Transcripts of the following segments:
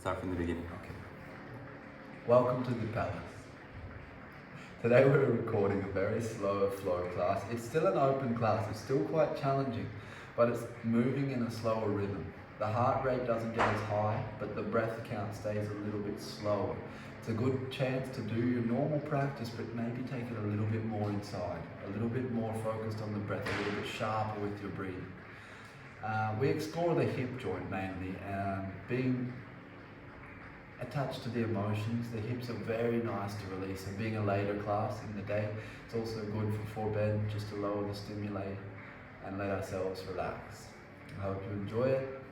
start from the beginning. Okay. Welcome to the Palace. Today we're recording a very slow flow class. It's still an open class, it's still quite challenging, but it's moving in a slower rhythm. The heart rate doesn't get as high, but the breath count stays a little bit slower. It's a good chance to do your normal practice, but maybe take it a little bit more inside, a little bit more focused on the breath, a little bit sharper with your breathing. We explore the hip joint mainly, being attached to the emotions. The hips are very nice to release, and being a later class in the day, it's also good for bed, just to lower the stimuli and let ourselves relax. I hope you enjoy it.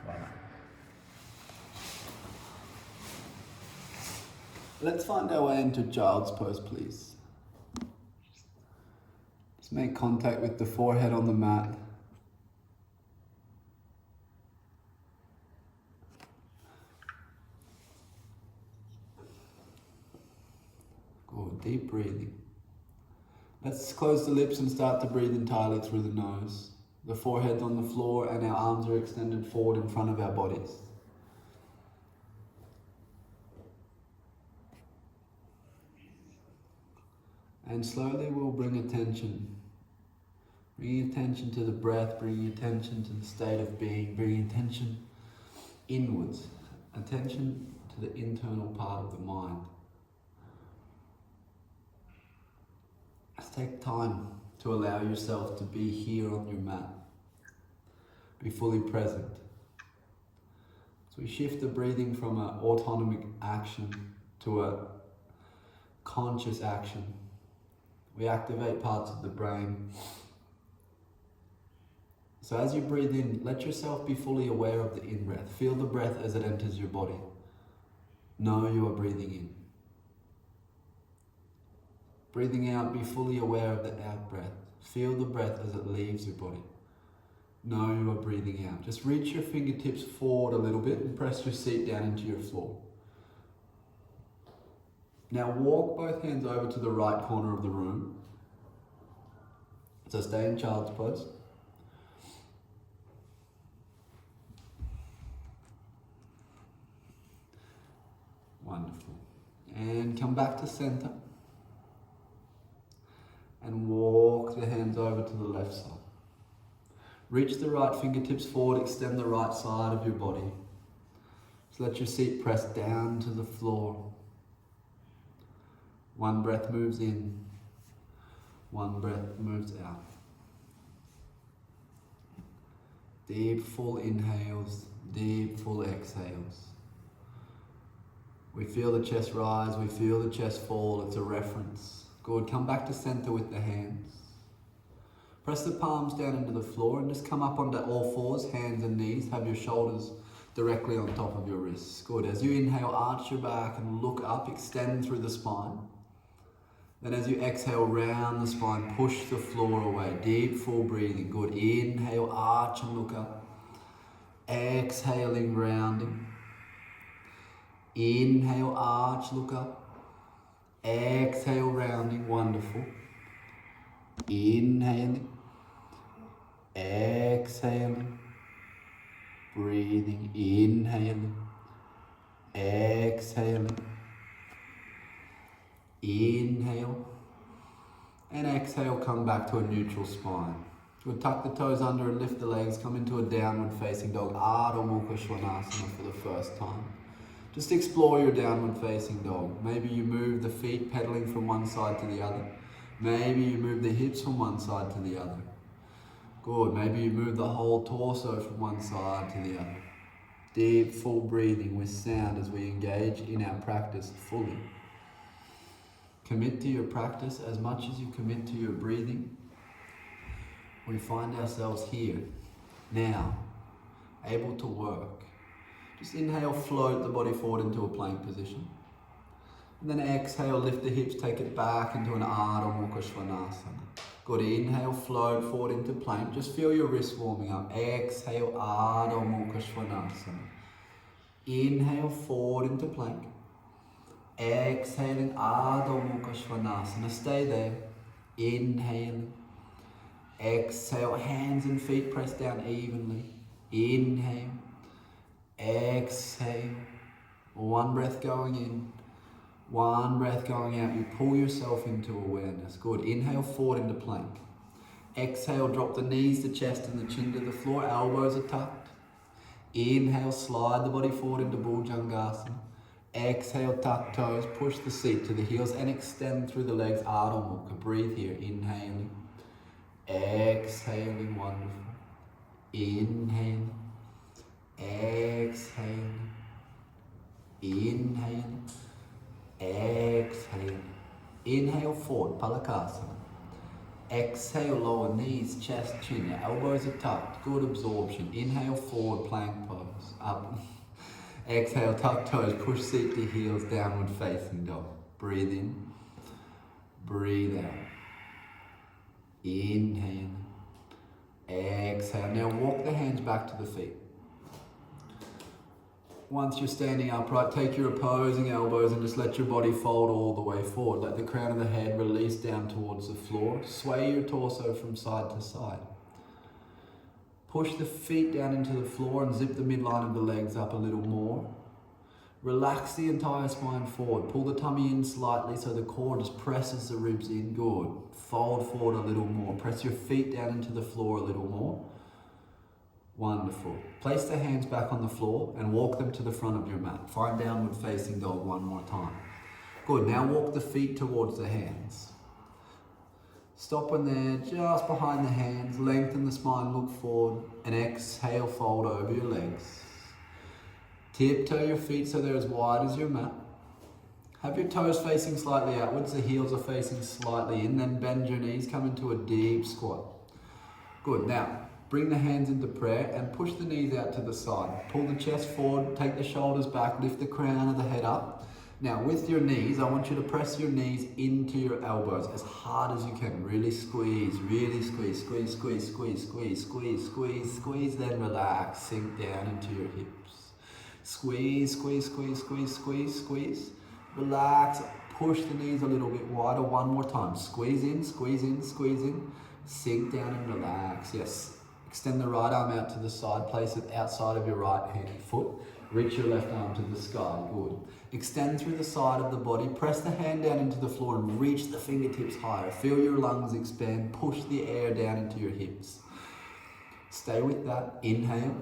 Bye. Let's find our way into child's pose, please. Just make contact with the forehead on the mat. Good, deep breathing. Let's close the lips and start to breathe entirely through the nose. The forehead's on the floor and our arms are extended forward in front of our bodies. And slowly we'll bring attention. Bringing attention to the breath, bringing attention to the state of being, bringing attention inwards. Attention to the internal part of the mind. Just take time to allow yourself to be here on your mat. Be fully present. So we shift the breathing from an autonomic action to a conscious action. We activate parts of the brain. So as you breathe in, let yourself be fully aware of the in-breath. Feel the breath as it enters your body. Know you are breathing in. Breathing out, be fully aware of the out-breath. Feel the breath as it leaves your body. Know you are breathing out. Just reach your fingertips forward a little bit and press your seat down into your floor. Now walk both hands over to the right corner of the room. So stay in child's pose. Wonderful. And come back to center. And walk the hands over to the left side. Reach the right fingertips forward, extend the right side of your body. So let your seat press down to the floor. One breath moves in, one breath moves out. Deep, full inhales, deep, full exhales. We feel the chest rise, we feel the chest fall, it's a reference. Good, come back to center with the hands. Press the palms down into the floor and just come up onto all fours, hands and knees. Have your shoulders directly on top of your wrists. Good, as you inhale, arch your back and look up, extend through the spine. Then as you exhale, round the spine, push the floor away. Deep, full breathing. Good, inhale, arch and look up. Exhaling, rounding. Inhale, arch, look up. Exhale, rounding, wonderful. Inhaling, exhaling, breathing, inhaling, exhaling, inhale, and exhale, come back to a neutral spine. We'll tuck the toes under and lift the legs, come into a downward facing dog, Ardha Mukha Svanasana for the first time. Just explore your downward facing dog. Maybe you move the feet pedaling from one side to the other. Maybe you move the hips from one side to the other. Good, maybe you move the whole torso from one side to the other. Deep, full breathing with sound as we engage in our practice fully. Commit to your practice as much as you commit to your breathing. We find ourselves here, now, able to work. Just inhale, float the body forward into a plank position. And then exhale, lift the hips, take it back into an Ardha Mukha Svanasana. Good, inhale, float forward into plank. Just feel your wrists warming up. Exhale, Ardha Mukha Svanasana. Inhale, forward into plank. Exhaling, Ardha Mukha Svanasana. Stay there. Inhaling. Exhale, hands and feet press down evenly. Inhale. Exhale. One breath going in, one breath going out. You pull yourself into awareness. Good. Inhale forward into plank. Exhale, drop the knees, the chest and the chin to the floor. Elbows are tucked. Inhale, slide the body forward into Bhujangasana. Exhale, tuck toes, push the seat to the heels and extend through the legs. Ardha Mukha. Breathe here. Inhaling. Exhaling. Wonderful. Inhaling. Exhaling. Inhaling. Exhaling. Inhale forward, Palakasana. Exhale, lower knees, chest, chin. Your elbows are tucked. Good absorption. Inhale forward, plank pose. Up. Exhale, tuck toes, push seat to heels, downward facing dog. Breathe in. Breathe out. Inhale. Exhale. Now walk the hands back to the feet. Once you're standing upright, take your opposing elbows and just let your body fold all the way forward. Let the crown of the head release down towards the floor. Sway your torso from side to side. Push the feet down into the floor and zip the midline of the legs up a little more. Relax the entire spine forward. Pull the tummy in slightly so the core just presses the ribs in. Good. Fold forward a little more. Press your feet down into the floor a little more. Wonderful. Place the hands back on the floor and walk them to the front of your mat. Find downward facing dog one more time. Good. Now walk the feet towards the hands. Stop when they're just behind the hands. Lengthen the spine, look forward, and exhale, fold over your legs. Tiptoe your feet so they're as wide as your mat. Have your toes facing slightly outwards, the heels are facing slightly in, then bend your knees, come into a deep squat. Good. Now, bring the hands into prayer and push the knees out to the side. Pull the chest forward, take the shoulders back, lift the crown of the head up. Now with your knees, I want you to press your knees into your elbows as hard as you can. Really squeeze, squeeze, squeeze, squeeze, squeeze, squeeze, squeeze, squeeze, then relax, sink down into your hips. Squeeze, squeeze, squeeze, squeeze, squeeze, squeeze. Relax, push the knees a little bit wider. One more time. Squeeze in, squeeze in, squeeze in. Sink down and relax. Yes. Extend the right arm out to the side. Place it outside of your right hand foot. Reach your left arm to the sky. Good. Extend through the side of the body. Press the hand down into the floor and reach the fingertips higher. Feel your lungs expand. Push the air down into your hips. Stay with that. Inhale.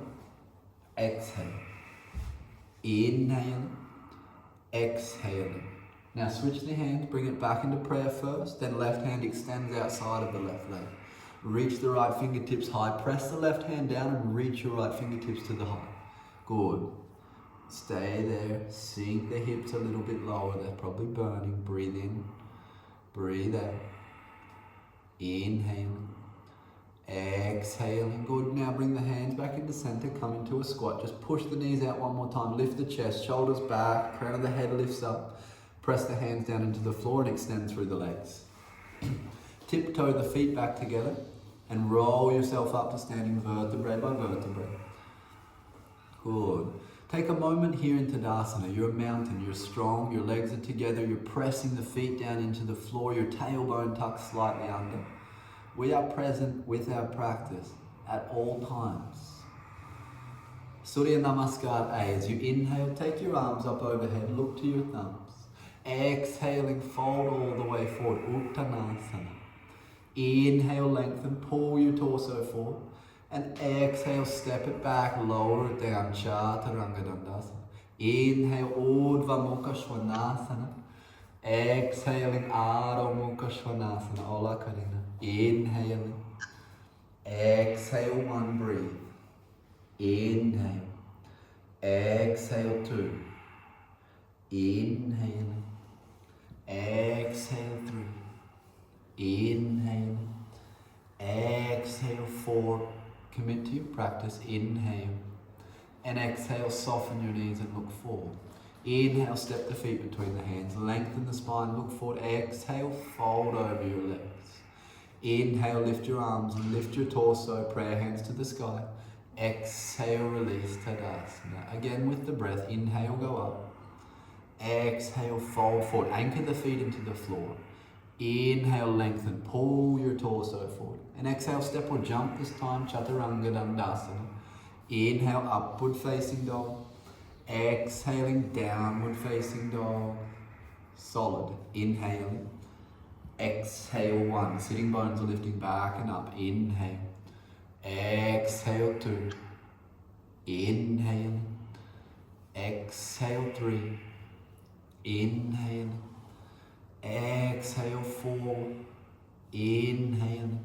Exhale. Inhale. Exhale. Now switch the hands. Bring it back into prayer first. Then left hand extends outside of the left leg. Reach the right fingertips high. Press the left hand down and reach your right fingertips to the heart. Good. Stay there. Sink the hips a little bit lower. They're probably burning. Breathe in. Breathe out. Inhale. Exhaling. Good. Now bring the hands back into center. Come into a squat. Just push the knees out one more time. Lift the chest. Shoulders back. Crown of the head lifts up. Press the hands down into the floor and extend through the legs. Tiptoe the feet back together and roll yourself up to standing vertebrae by vertebrae. Good. Take a moment here in Tadasana. You're a mountain, you're strong, your legs are together, you're pressing the feet down into the floor, your tailbone tucked slightly under. We are present with our practice at all times. Surya Namaskar A. As you inhale, take your arms up overhead, look to your thumbs. Exhaling, fold all the way forward, Uttanasana. Inhale, lengthen, pull your torso forward. And exhale, step it back, lower it down, Chaturanga Dandasana. Inhale, Urdhva Mukha Svanasana. Exhaling, Adho Mukha Svanasana, Ola Karina. Inhaling. Exhale, one, breathe. Inhale. Exhale, two. Inhaling. Exhale, three. Inhaling. Exhale, four. Commit to your practice. Inhale. And exhale, soften your knees and look forward. Inhale, step the feet between the hands. Lengthen the spine, look forward. Exhale, fold over your legs. Inhale, lift your arms and lift your torso. Prayer hands to the sky. Exhale, release, Tadasana. Again with the breath. Inhale, go up. Exhale, fold forward. Anchor the feet into the floor. Inhale, lengthen, pull your torso forward. And exhale, step or jump this time, Chaturanga Dandasana. Inhale, upward facing dog. Exhaling, downward facing dog. Solid. Inhaling. Exhale, 1. Sitting bones are lifting back and up. Inhale. Exhale, 2. Inhale. Exhale, 3. Inhale. Exhale, 4. Inhale.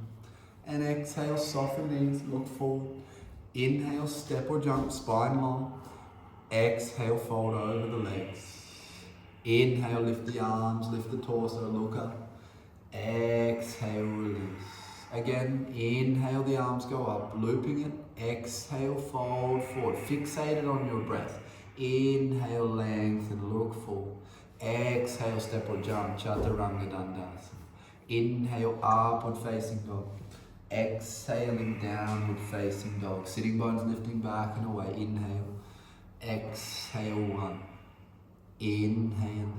And exhale, soften knees, look forward. Inhale, step or jump, spine long. Exhale, fold over the legs. Inhale, lift the arms, lift the torso, look up. Exhale, release. Again, inhale, the arms go up, looping it. Exhale, fold forward. Fixated on your breath. Inhale, lengthen, look forward. Exhale, step or jump, chaturanga dandasana. Inhale, upward facing dog. Exhaling, downward facing dog. Sitting bones lifting back and away. Inhale. Exhale, 1. Inhale.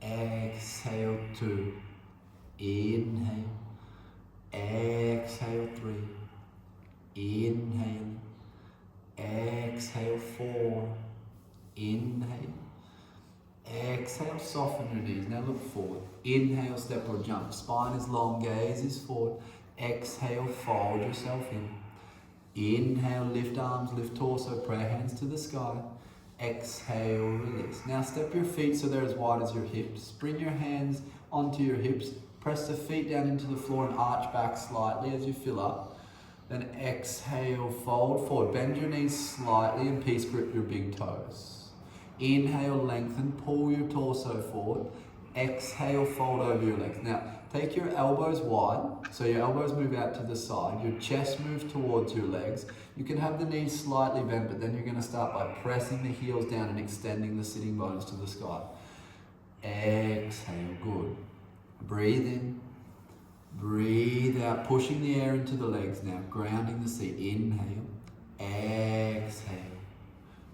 Exhale, 2. Inhale. Exhale, 3. Inhale. Exhale, 4. Inhale. Exhale, soften your knees. Now look forward. Inhale, step or jump. Spine is long, gaze is forward. Exhale, fold yourself in. Inhale, lift arms, lift torso, prayer hands to the sky. Exhale, release. Now step your feet so they're as wide as your hips. Bring your hands onto your hips. Press the feet down into the floor and arch back slightly as you fill up. Then exhale, fold forward. Bend your knees slightly and peace grip your big toes. Inhale, lengthen, pull your torso forward. Exhale, fold over your legs. Now, take your elbows wide, so your elbows move out to the side. Your chest moves towards your legs. You can have the knees slightly bent, but then you're going to start by pressing the heels down and extending the sitting bones to the sky. Exhale, good. Breathe in. Breathe out, pushing the air into the legs now, grounding the seat. Inhale. Exhale.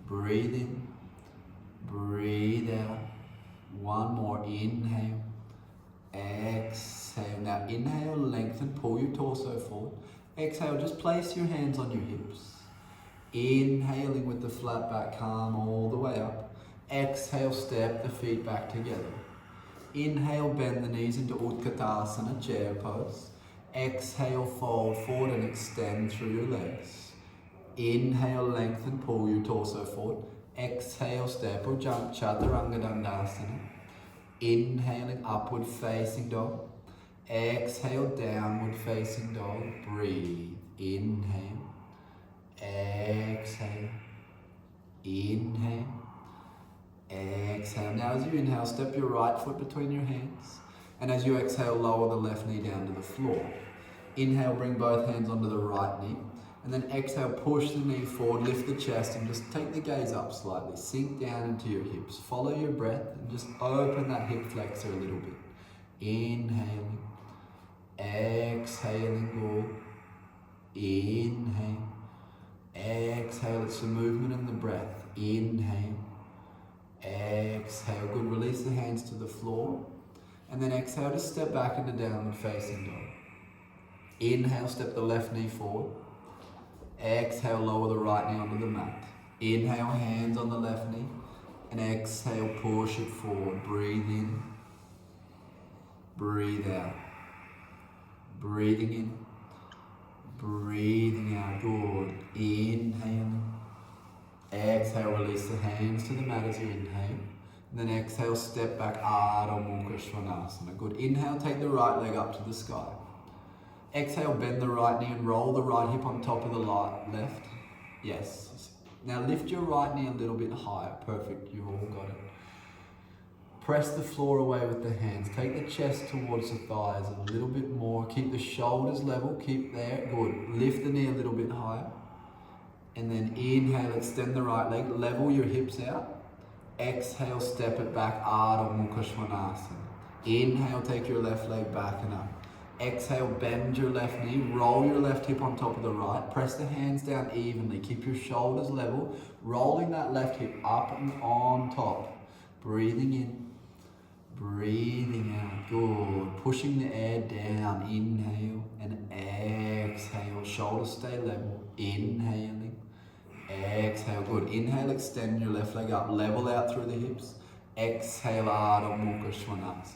Breathe in. Breathe out. One more. Inhale. Exhale. Now inhale, lengthen, pull your torso forward. Exhale, just place your hands on your hips. Inhaling with the flat back, calm all the way up. Exhale, step the feet back together. Inhale, bend the knees into Utkatasana, chair pose. Exhale, fold forward and extend through your legs. Inhale, lengthen, pull your torso forward. Exhale, step or jump, Chaturanga Dandasana. Inhaling, upward facing dog. Exhale, downward facing dog. Breathe. Inhale. Exhale. Inhale. Exhale. Now as you inhale, step your right foot between your hands. And as you exhale, lower the left knee down to the floor. Inhale, bring both hands onto the right knee. And then exhale, push the knee forward, lift the chest, and just take the gaze up slightly. Sink down into your hips. Follow your breath and just open that hip flexor a little bit. Inhaling. Exhaling, good. Inhale. Exhale, it's the movement and the breath. Inhale. Exhale, good. Release the hands to the floor. And then exhale, just step back into downward facing dog. Inhale, step the left knee forward. Exhale, lower the right knee onto the mat. Inhale, hands on the left knee. And exhale, push it forward. Breathe in. Breathe out. Breathing in. Breathing out. Good. Inhaling. Exhale, release the hands to the mat as you inhale. And then exhale, step back, Adho Mukha Svanasana. Good. Inhale, take the right leg up to the sky. Exhale, bend the right knee and roll the right hip on top of the left. Yes. Now lift your right knee a little bit higher. Perfect, you all got it. Press the floor away with the hands. Take the chest towards the thighs a little bit more. Keep the shoulders level, keep there. Good. Lift the knee a little bit higher. And then inhale, extend the right leg. Level your hips out. Exhale, step it back, Adho Mukha Svanasana. Inhale, take your left leg back and up. Exhale, bend your left knee, roll your left hip on top of the right, press the hands down evenly, keep your shoulders level, rolling that left hip up and on top. Breathing in, breathing out, good. Pushing the air down, inhale and exhale, shoulders stay level, inhaling, Exhale, good. Inhale, extend your left leg up, level out through the hips. Exhale, Ardha Mukha Svanasana.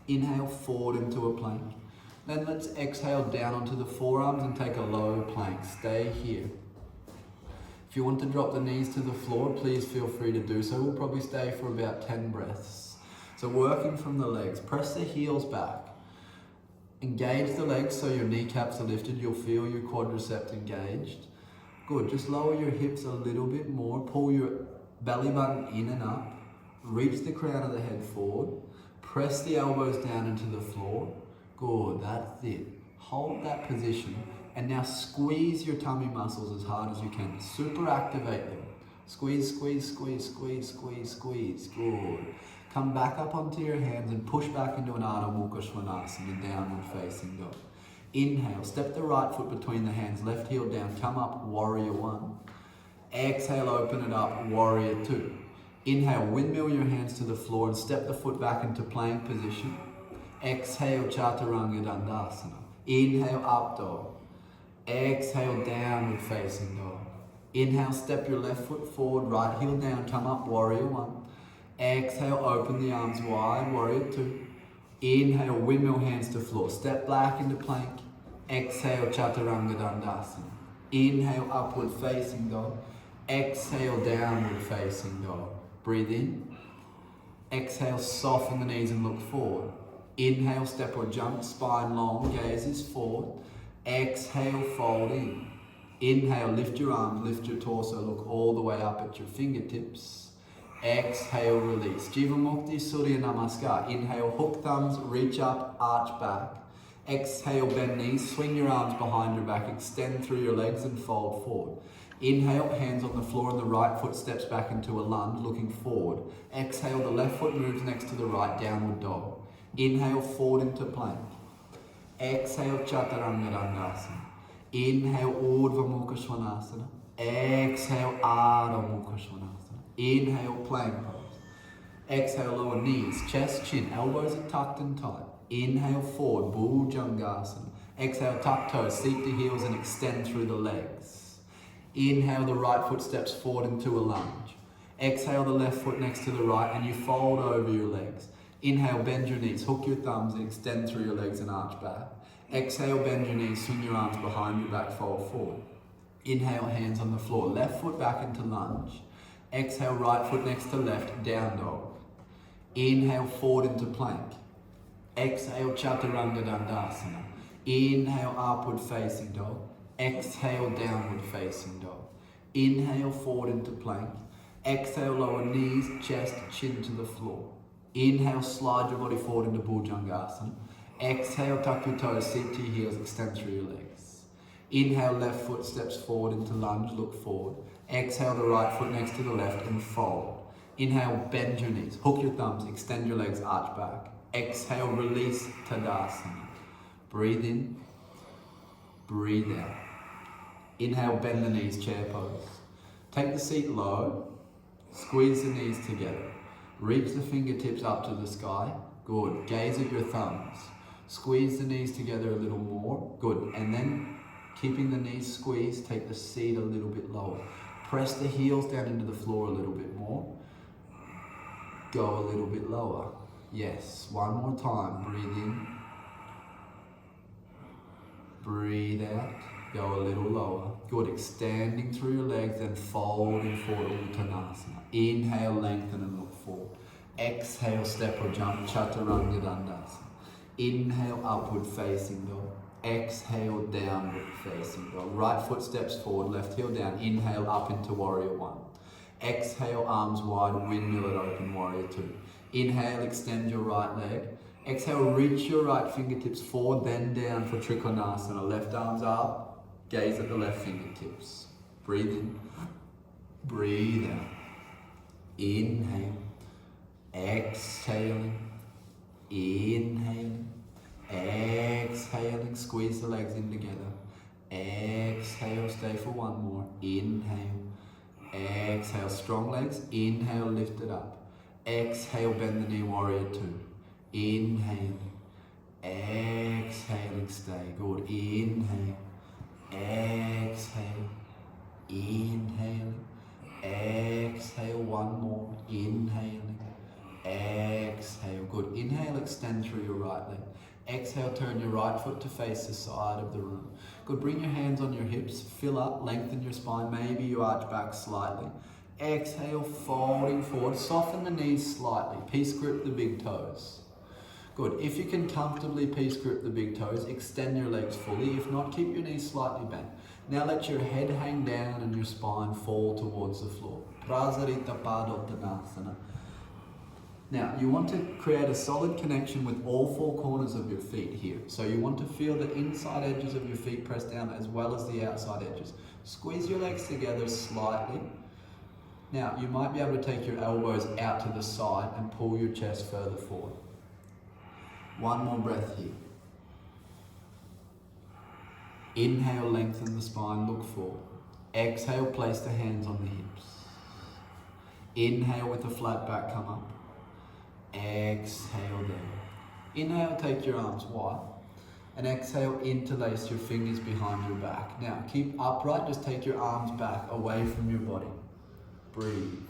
Inhale, forward into a plank. Then let's exhale down onto the forearms and take a low plank. Stay here. If you want to drop the knees to the floor, please feel free to do so. We'll probably stay for about 10 breaths. So working from the legs, press the heels back. Engage the legs so your kneecaps are lifted. You'll feel your quadriceps engaged. Good, just lower your hips a little bit more. Pull your belly button in and up. Reach the crown of the head forward. Press the elbows down into the floor. Good, that's it. Hold that position. And now squeeze your tummy muscles as hard as you can. Super activate them. Squeeze, squeeze, squeeze, squeeze, squeeze, squeeze. Good. Come back up onto your hands and push back into an Ardha Mukha Svanasana, downward facing dog. Inhale, step the right foot between the hands, left heel down, come up, warrior one. Exhale, open it up, warrior two. Inhale, windmill your hands to the floor and step the foot back into plank position. Exhale, Chaturanga Dandasana. Inhale, up dog. Exhale, downward facing dog. Inhale, step your left foot forward, right heel down, come up, warrior one. Exhale, open the arms wide, warrior two. Inhale, windmill hands to floor, step back into plank. Exhale, Chaturanga Dandasana. Inhale, upward facing dog. Exhale, downward facing dog. Breathe in. Exhale, soften the knees and look forward. Inhale, step or jump, spine long, gaze is forward. Exhale, fold in. Inhale, lift your arms, lift your torso, look all the way up at your fingertips. Exhale, release. Jivamukti Surya Namaskar. Inhale, hook thumbs, reach up, arch back. Exhale, bend knees, swing your arms behind your back, extend through your legs and fold forward. Inhale, hands on the floor and the right foot steps back into a lunge, looking forward. Exhale, the left foot moves next to the right, downward dog. Inhale, forward into plank. Exhale, Chaturanga Dandasana. Inhale, Urdhva Mukha Svanasana. Exhale, Ardha Mukha Svanasana. Inhale, plank pose. Exhale, lower knees, chest, chin, elbows are tucked and tight. Inhale, forward, Bhujangasana. Exhale, tuck toes, seat to heels and extend through the legs. Inhale, the right foot steps forward into a lunge. Exhale, the left foot next to the right and you fold over your legs. Inhale, bend your knees, hook your thumbs and extend through your legs and arch back. Exhale, bend your knees, swing your arms behind your back, fold forward. Inhale, hands on the floor, left foot back into lunge. Exhale, right foot next to left, down dog. Inhale, forward into plank. Exhale, Chaturanga Dandasana. Inhale, upward facing dog. Exhale, downward facing dog. Inhale, forward into plank. Exhale, lower knees, chest, chin to the floor. Inhale, slide your body forward into Bhujangasana. Exhale, tuck your toes, seat to your heels, extend through your legs. Inhale, left foot steps forward into lunge, look forward. Exhale, the right foot next to the left and fold. Inhale, bend your knees, hook your thumbs, extend your legs, arch back. Exhale, release, Tadasana. Breathe in, breathe out. Inhale, bend the knees, chair pose. Take the seat low, squeeze the knees together. Reach the fingertips up to the sky. Good. Gaze at your thumbs. Squeeze the knees together a little more. Good. And then, keeping the knees squeezed, take the seat a little bit lower. Press the heels down into the floor a little bit more. Go a little bit lower. Yes. One more time. Breathe in. Breathe out. Go a little lower. Good. Extending through your legs and folding forward, Uttanasana. Inhale, lengthen and look forward. Exhale, step or jump, Chaturanga Dandasana. Inhale, upward facing dog. Exhale, downward facing dog. Right foot steps forward, left heel down. Inhale, up into warrior one. Exhale, arms wide, windmill it open, warrior two. Inhale, extend your right leg. Exhale, reach your right fingertips forward, then down for Trikonasana. Left arms up, gaze at the left fingertips. Breathe in, breathe out. Inhale, exhaling, inhaling, exhaling. Squeeze the legs in together. Exhale, stay for one more. Inhale, exhale, strong legs. Inhale, lift it up. Exhale, bend the knee, warrior two. Inhale, exhaling, stay. Good. Inhale, exhale, inhaling, right foot to face the side of the room. Good, bring your hands on your hips, fill up, lengthen your spine, maybe you arch back slightly. Exhale, folding forward, soften the knees slightly, peace grip the big toes. Good, if you can comfortably peace grip the big toes, extend your legs fully, if not, keep your knees slightly bent. Now let your head hang down and your spine fall towards the floor. Prasarita Padottanasana. Now, you want to create a solid connection with all four corners of your feet here. So you want to feel the inside edges of your feet press down as well as the outside edges. Squeeze your legs together slightly. Now, you might be able to take your elbows out to the side and pull your chest further forward. One more breath here. Inhale, lengthen the spine, look forward. Exhale, place the hands on the hips. Inhale with the flat back, come up. Exhale there. Inhale, take your arms wide. And exhale, interlace your fingers behind your back. Now, keep upright, just take your arms back away from your body. Breathe.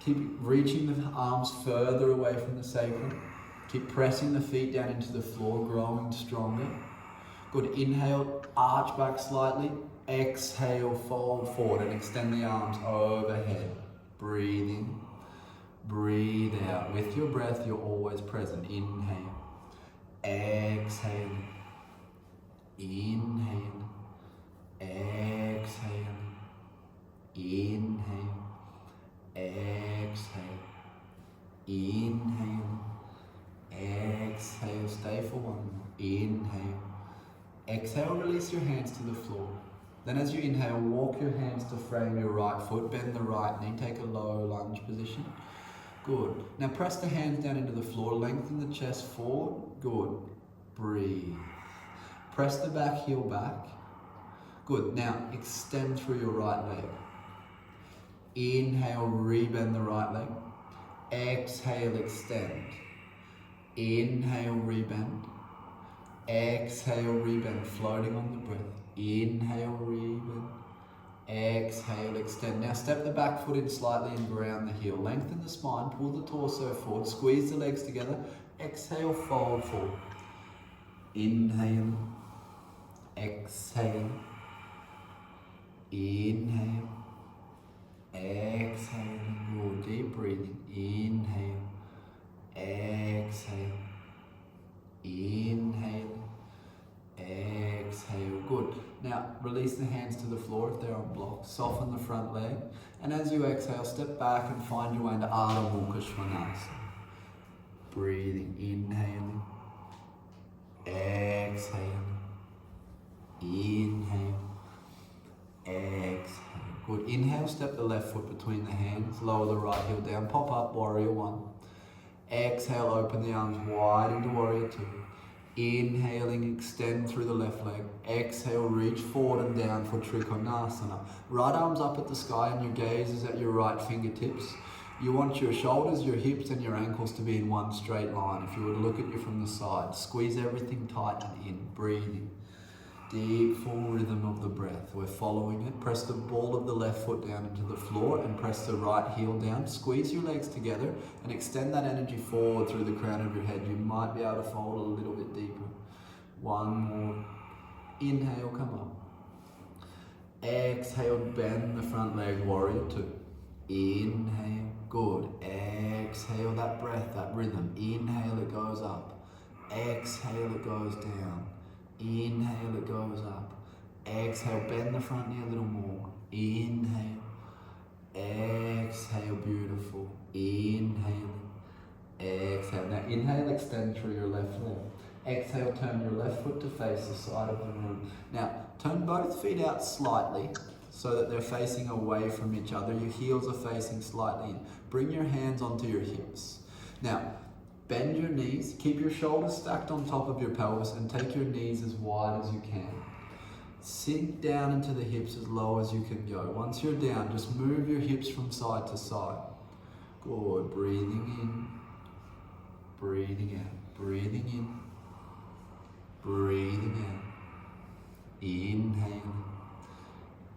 Keep reaching the arms further away from the sacrum. Keep pressing the feet down into the floor, growing stronger. Good, inhale, arch back slightly. Exhale, fold forward and extend the arms overhead. Breathe in. Breathe out. With your breath, you're always present. Inhale. Exhale. Inhale. Exhale. Inhale. Exhale. Inhale. Exhale. Stay for one more. Inhale. Exhale, release your hands to the floor. Then as you inhale, walk your hands to frame your right foot, bend the right knee, take a low lunge position. Good. Now press the hands down into the floor, lengthen the chest forward. Good. Breathe. Press the back heel back. Good. Now extend through your right leg. Inhale, rebend the right leg. Exhale, extend. Inhale, rebend. Exhale, rebend, floating on the breath. Inhale, rebend. Exhale, extend. Now step the back foot in slightly and ground the heel. Lengthen the spine, pull the torso forward, squeeze the legs together. Exhale, fold forward. Inhale. Exhale. Inhale. Exhale. Good, deep breathing. Inhale. Exhale. Inhale. Exhale. Good. Now release the hands to the floor if they're on blocks. Soften the front leg. And as you exhale, step back and find your way into Ardha Mukha Svanasana. Breathing. Inhaling. Exhaling. Inhale. Exhale. Good. Inhale, step the left foot between the hands. Lower the right heel down. Pop up, warrior one. Exhale, open the arms wide into warrior two. Inhaling, extend through the left leg. Exhale, reach forward and down for Trikonasana. Right arms up at the sky and your gaze is at your right fingertips. You want your shoulders, your hips and your ankles to be in one straight line. If you were to look at you from the side, squeeze everything tight and in, breathing. Deep full rhythm of the breath. We're following it. Press the ball of the left foot down into the floor and press the right heel down. Squeeze your legs together and extend that energy forward through the crown of your head. You might be able to fold a little bit deeper. One more. Inhale, come up. Exhale, bend the front leg, warrior two. Inhale, good. Exhale, that breath, that rhythm. Inhale, it goes up. Exhale, it goes down. Inhale, it goes up. Exhale, bend the front knee a little more. Inhale. Exhale, beautiful. Inhale. Exhale. Now inhale, extend through your left leg. Exhale, turn your left foot to face the side of the room. Now, turn both feet out slightly so that they're facing away from each other. Your heels are facing slightly in. Bring your hands onto your hips. Now, bend your knees, keep your shoulders stacked on top of your pelvis and take your knees as wide as you can. Sink down into the hips as low as you can go. Once you're down, just move your hips from side to side. Good, breathing in, breathing out, breathing in, breathing out. Inhaling,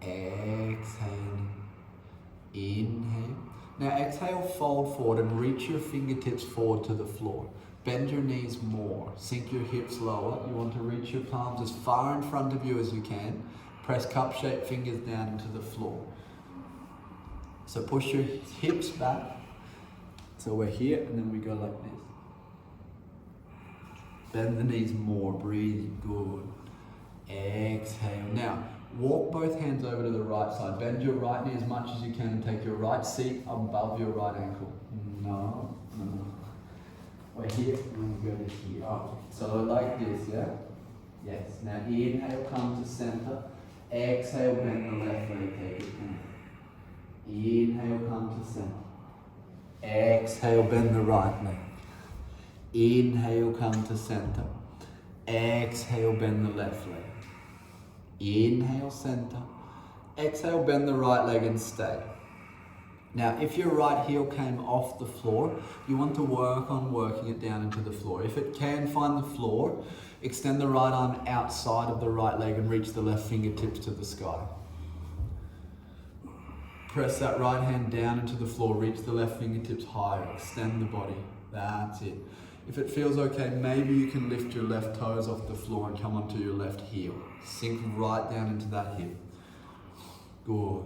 exhaling, inhale. Now exhale, fold forward and reach your fingertips forward to the floor. Bend your knees more. Sink your hips lower. You want to reach your palms as far in front of you as you can. Press cup-shaped fingers down into the floor. So push your hips back. So we're here and then we go like this. Bend the knees more, breathing, good. Exhale. Now, walk both hands over to the right side. Bend your right knee as much as you can and take your right seat above your right ankle. No. We're here and we go to here. Oh, so like this, yeah? Yes. Now inhale, come to center. Exhale, bend the left leg, take it down. Inhale, come to center. Exhale, bend the right leg. Inhale, come to center. Exhale, bend the left leg. Inhale, center. Exhale, bend the right leg and stay. Now, if your right heel came off the floor, you want to work on working it down into the floor. If it can find the floor, extend the right arm outside of the right leg and reach the left fingertips to the sky. Press that right hand down into the floor, reach the left fingertips higher, extend the body. That's it. If it feels okay, maybe you can lift your left toes off the floor and come onto your left heel. Sink right down into that hip. Good.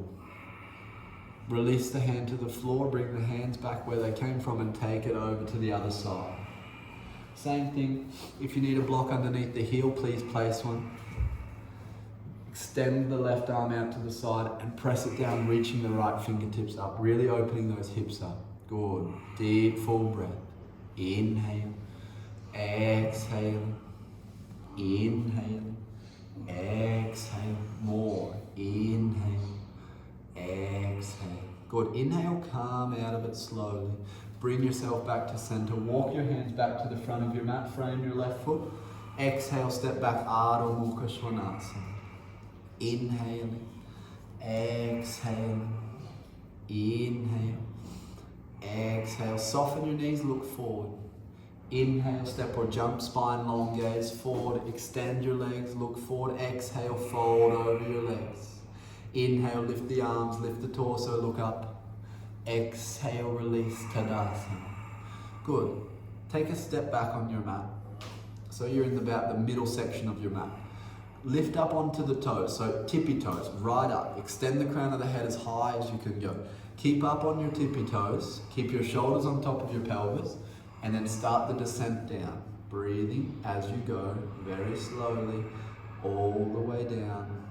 Release the hand to the floor, bring the hands back where they came from and take it over to the other side. Same thing, if you need a block underneath the heel, please place one. Extend the left arm out to the side and press it down, reaching the right fingertips up, really opening those hips up. Good. Deep, full breath. Inhale, exhale, inhale, exhale, more, inhale, exhale. Good, inhale, come out of it slowly. Bring yourself back to center. Walk your hands back to the front of your mat, frame your left foot. Exhale, step back, Adho Mukha Svanasana. Inhaling, exhaling, inhale, exhale. Soften your knees, look forward. Inhale, step or jump, spine long gaze forward. Extend your legs, look forward. Exhale, fold over your legs. Inhale, lift the arms, lift the torso, look up. Exhale, release, Tadasana. Good. Take a step back on your mat. So you're in about the middle section of your mat. Lift up onto the toes, so tippy toes, right up. Extend the crown of the head as high as you can go. Keep up on your tippy toes. Keep your shoulders on top of your pelvis. And then start the descent down. Breathing as you go, very slowly, all the way down.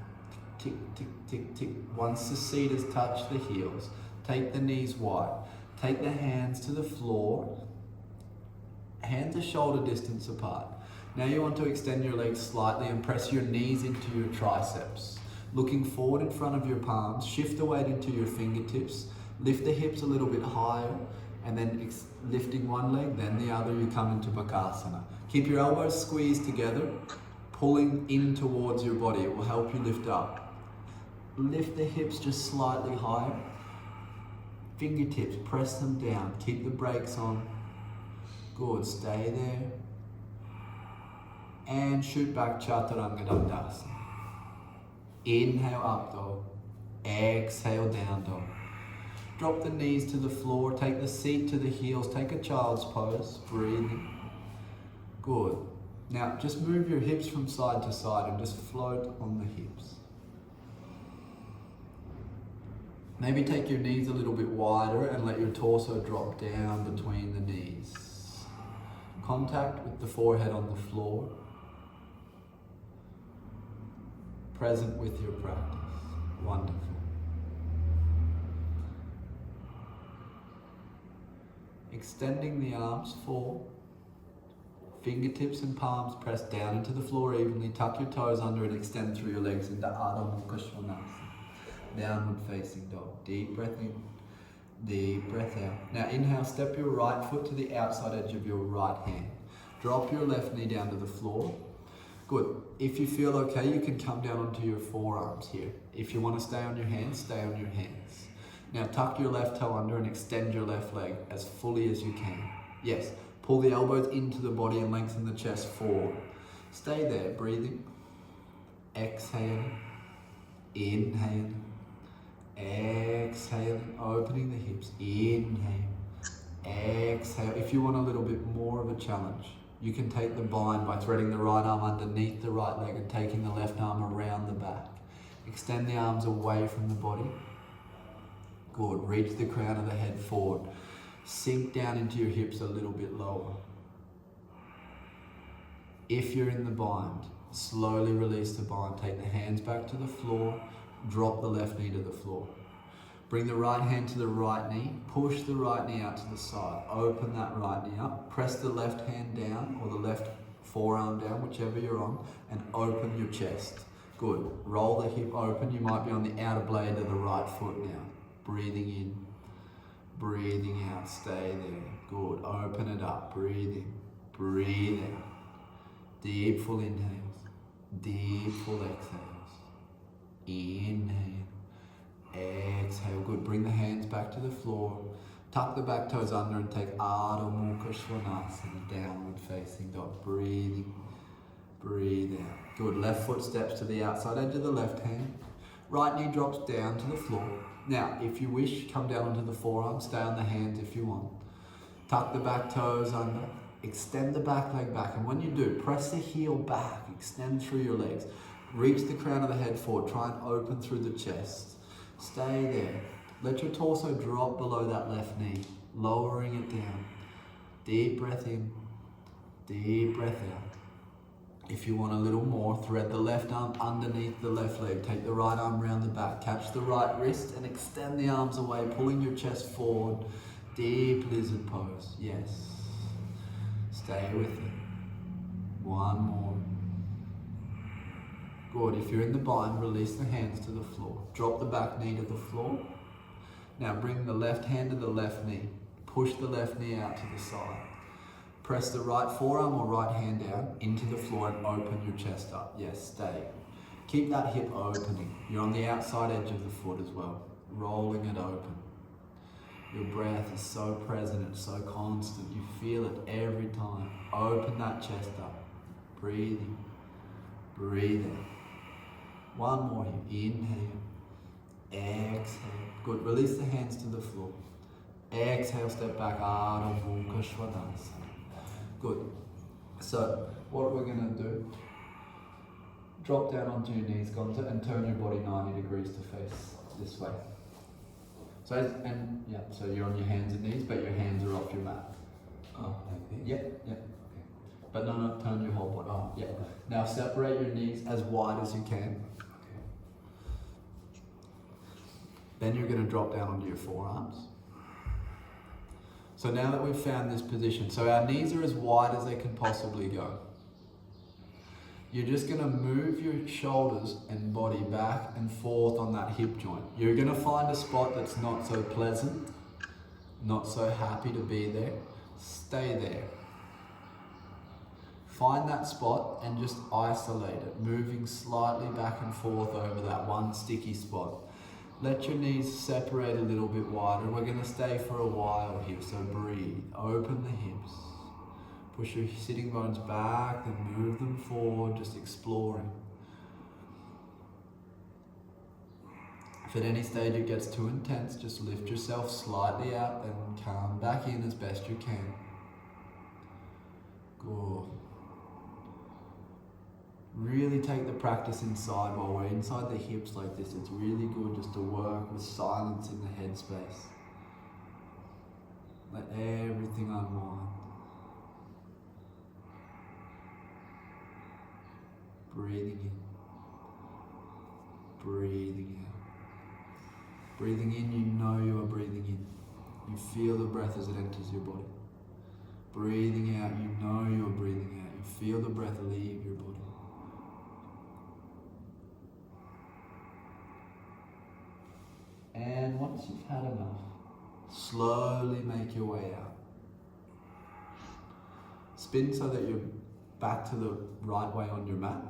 Tick, tick, tick, tick. Once the seat has touched the heels, take the knees wide. Take the hands to the floor. Hands are shoulder distance apart. Now you want to extend your legs slightly and press your knees into your triceps. Looking forward in front of your palms, shift the weight into your fingertips, lift the hips a little bit higher, and then lifting one leg, then the other, you come into Bakasana. Keep your elbows squeezed together, pulling in towards your body. It will help you lift up. Lift the hips just slightly higher. Fingertips, press them down. Keep the brakes on. Good, stay there. And shoot back, Chaturanga Dandasana. Inhale up dog. Exhale down dog. Drop the knees to the floor, take the seat to the heels, take a child's pose, breathing. Good. Now just move your hips from side to side and just float on the hips. Maybe take your knees a little bit wider and let your torso drop down between the knees. Contact with the forehead on the floor. Present with your practice. Wonderful. Extending the arms forward. Fingertips and palms press down into the floor evenly. Tuck your toes under and extend through your legs into Adho Mukha Svanasana. Downward facing dog. Deep breath in. Deep breath out. Now inhale, step your right foot to the outside edge of your right hand. Drop your left knee down to the floor. Good. If you feel okay, you can come down onto your forearms here. If you want to stay on your hands, stay on your hands. Now tuck your left toe under and extend your left leg as fully as you can. Yes, pull the elbows into the body and lengthen the chest forward. Stay there, breathing. Exhaling. Inhaling. Exhaling. Opening the hips. Inhale. Exhale. If you want a little bit more of a challenge, you can take the bind by threading the right arm underneath the right leg and taking the left arm around the back. Extend the arms away from the body. Good. Reach the crown of the head forward. Sink down into your hips a little bit lower. If you're in the bind, slowly release the bind. Take the hands back to the floor. Drop the left knee to the floor. Bring the right hand to the right knee. Push the right knee out to the side. Open that right knee up. Press the left hand down or the left forearm down, whichever you're on, and open your chest. Good. Roll the hip open. You might be on the outer blade of the right foot now. Breathing in, breathing out. Stay there. Good. Open it up. Breathe in, breathe out. Deep full inhales. Deep full exhales. Inhale. Exhale. Good. Bring the hands back to the floor. Tuck the back toes under and take Ardha Mukha Svanasana, downward facing dog. Breathing. Breathe out. Good. Left foot steps to the outside edge of the left hand. Right knee drops down to the floor. Now, if you wish, come down onto the forearm. Stay on the hands if you want. Tuck the back toes under. Extend the back leg back. And when you do, press the heel back. Extend through your legs. Reach the crown of the head forward. Try and open through the chest. Stay there. Let your torso drop below that left knee. Lowering it down. Deep breath in. Deep breath out. If you want a little more, thread the left arm underneath the left leg. Take the right arm round the back. Catch the right wrist and extend the arms away, pulling your chest forward. Deep lizard pose. Yes. Stay with it. One more. Good. If you're in the bind, release the hands to the floor. Drop the back knee to the floor. Now bring the left hand to the left knee. Push the left knee out to the side. Press the right forearm or right hand down into the floor and open your chest up. Yes, stay. Keep that hip opening. You're on the outside edge of the foot as well. Rolling it open. Your breath is so present, it's so constant. You feel it every time. Open that chest up. Breathing. Breathe out. One more here. Inhale. Exhale. Good. Release the hands to the floor. Exhale, step back. Ardha Mukha Svanasana. Good. So, what we're going to do, drop down onto your knees, Gonta, and turn your body 90 degrees to face this way. So, so you're on your hands and knees, but your hands are off your mat. Oh, like this? Yeah. Okay. But no, turn your whole body. Oh, yeah. Now separate your knees as wide as you can. Okay. Then you're going to drop down onto your forearms. So now that we've found this position, so our knees are as wide as they can possibly go. You're just going to move your shoulders and body back and forth on that hip joint. You're going to find a spot that's not so pleasant, not so happy to be there. Stay there. Find that spot and just isolate it, moving slightly back and forth over that one sticky spot. Let your knees separate a little bit wider. We're going to stay for a while here, so breathe. Open the hips. Push your sitting bones back and move them forward, just exploring. If at any stage it gets too intense, just lift yourself slightly out and come back in as best you can. Good. Really take the practice inside while we're inside the hips like this. It's really good just to work with silence in the headspace. Let everything unwind. Breathing in. Breathing out. Breathing in, you know you are breathing in. You feel the breath as it enters your body. Breathing out, you know you are breathing out. You feel the breath leave your body. And once you've had enough, slowly make your way out. Spin so that you're back to the right way on your mat.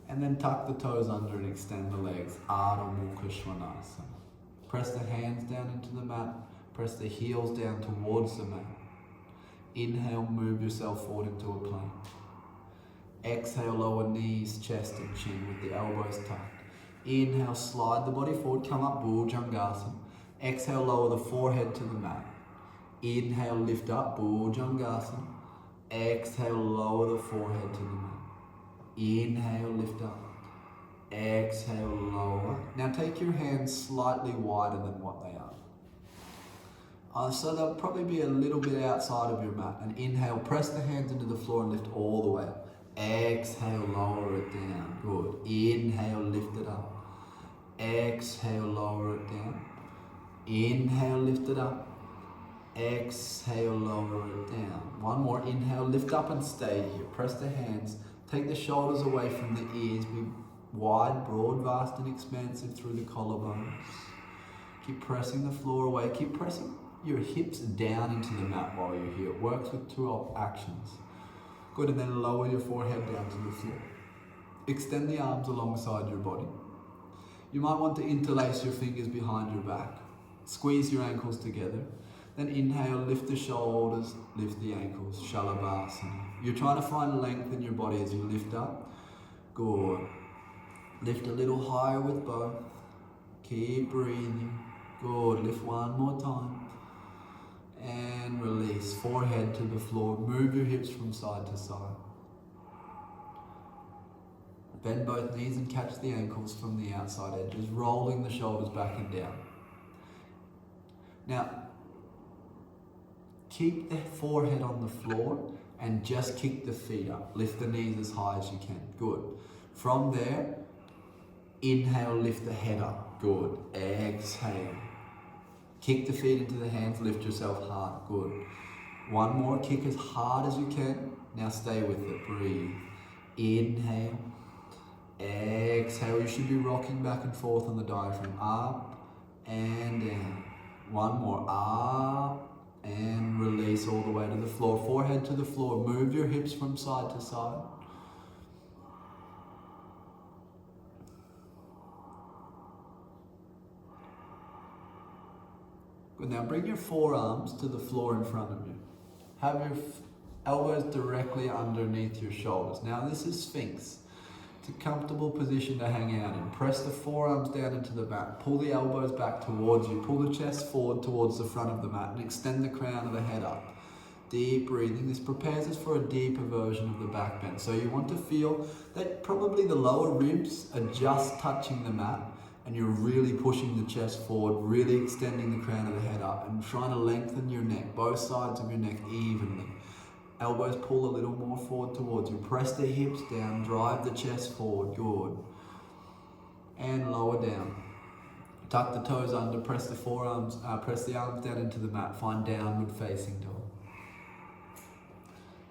And then tuck the toes under and extend the legs. Ardha Mukha Svanasana. Press the hands down into the mat. Press the heels down towards the mat. Inhale, move yourself forward into a plank. Exhale, lower knees, chest and chin with the elbows tucked. Inhale, slide the body forward, come up, Bhujangasana. Exhale, lower the forehead to the mat. Inhale, lift up, Bhujangasana. Exhale, lower the forehead to the mat. Inhale, lift up. Exhale, lower. Now take your hands slightly wider than what they are. So they'll probably be a little bit outside of your mat. And inhale, press the hands into the floor and lift all the way up. Exhale, lower it down. Good. Inhale, lift it up. Exhale, lower it down. Inhale, lift it up. Exhale, lower it down. One more. Inhale, lift up and stay here. Press the hands. Take the shoulders away from the ears. Be wide, broad, vast and expansive through the collarbones. Keep pressing the floor away. Keep pressing your hips down into the mat while you're here. It works with two actions. Good, and then lower your forehead down to the floor. Extend the arms alongside your body. You might want to interlace your fingers behind your back. Squeeze your ankles together. Then inhale, lift the shoulders, lift the ankles, Shalabhasana. You're trying to find length in your body as you lift up. Good. Lift a little higher with both. Keep breathing. Good. Lift one more time. And release. Forehead to the floor. Move your hips from side to side. Bend both knees and catch the ankles from the outside edges, rolling the shoulders back and down. Now, keep the forehead on the floor and just kick the feet up. Lift the knees as high as you can. Good. From there, inhale, lift the head up. Good. Exhale. Kick the feet into the hands, lift yourself hard. Good. One more, kick as hard as you can. Now stay with it. Breathe. Inhale. Exhale. You should be rocking back and forth on the diaphragm. Up and down. One more. Up and release all the way to the floor. Forehead to the floor. Move your hips from side to side. Good. Now bring your forearms to the floor in front of you. Have your elbows directly underneath your shoulders. Now this is Sphinx. It's a comfortable position to hang out in. Press the forearms down into the mat. Pull the elbows back towards you. Pull the chest forward towards the front of the mat and extend the crown of the head up. Deep breathing. This prepares us for a deeper version of the back bend. So you want to feel that probably the lower ribs are just touching the mat and you're really pushing the chest forward, really extending the crown of the head up and trying to lengthen your neck, both sides of your neck evenly. Elbows pull a little more forward towards you. Press the hips down, drive the chest forward, good. And lower down. Tuck the toes under, press the forearms, press the arms down into the mat, find downward facing dog.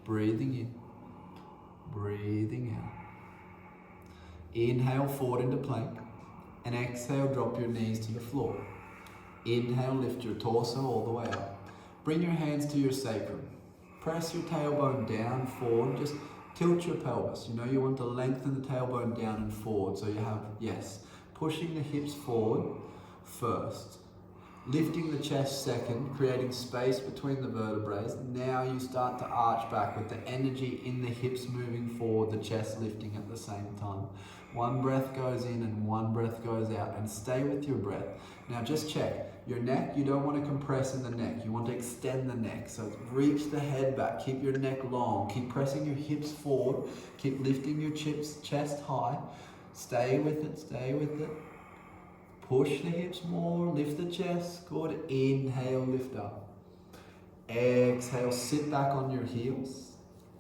Breathing in, breathing out. Inhale forward into plank, and exhale, drop your knees to the floor. Inhale, lift your torso all the way up. Bring your hands to your sacrum. Press your tailbone down, forward, just tilt your pelvis. You know you want to lengthen the tailbone down and forward, so you have, yes, pushing the hips forward first. Lifting the chest second, creating space between the vertebrae. Now you start to arch back with the energy in the hips moving forward, the chest lifting at the same time. One breath goes in and one breath goes out, and stay with your breath. Now just check. Your neck, you don't want to compress in the neck. You want to extend the neck. So reach the head back. Keep your neck long. Keep pressing your hips forward. Keep lifting your chest high. Stay with it, stay with it. Push the hips more, lift the chest. Good. Inhale, lift up. Exhale, sit back on your heels.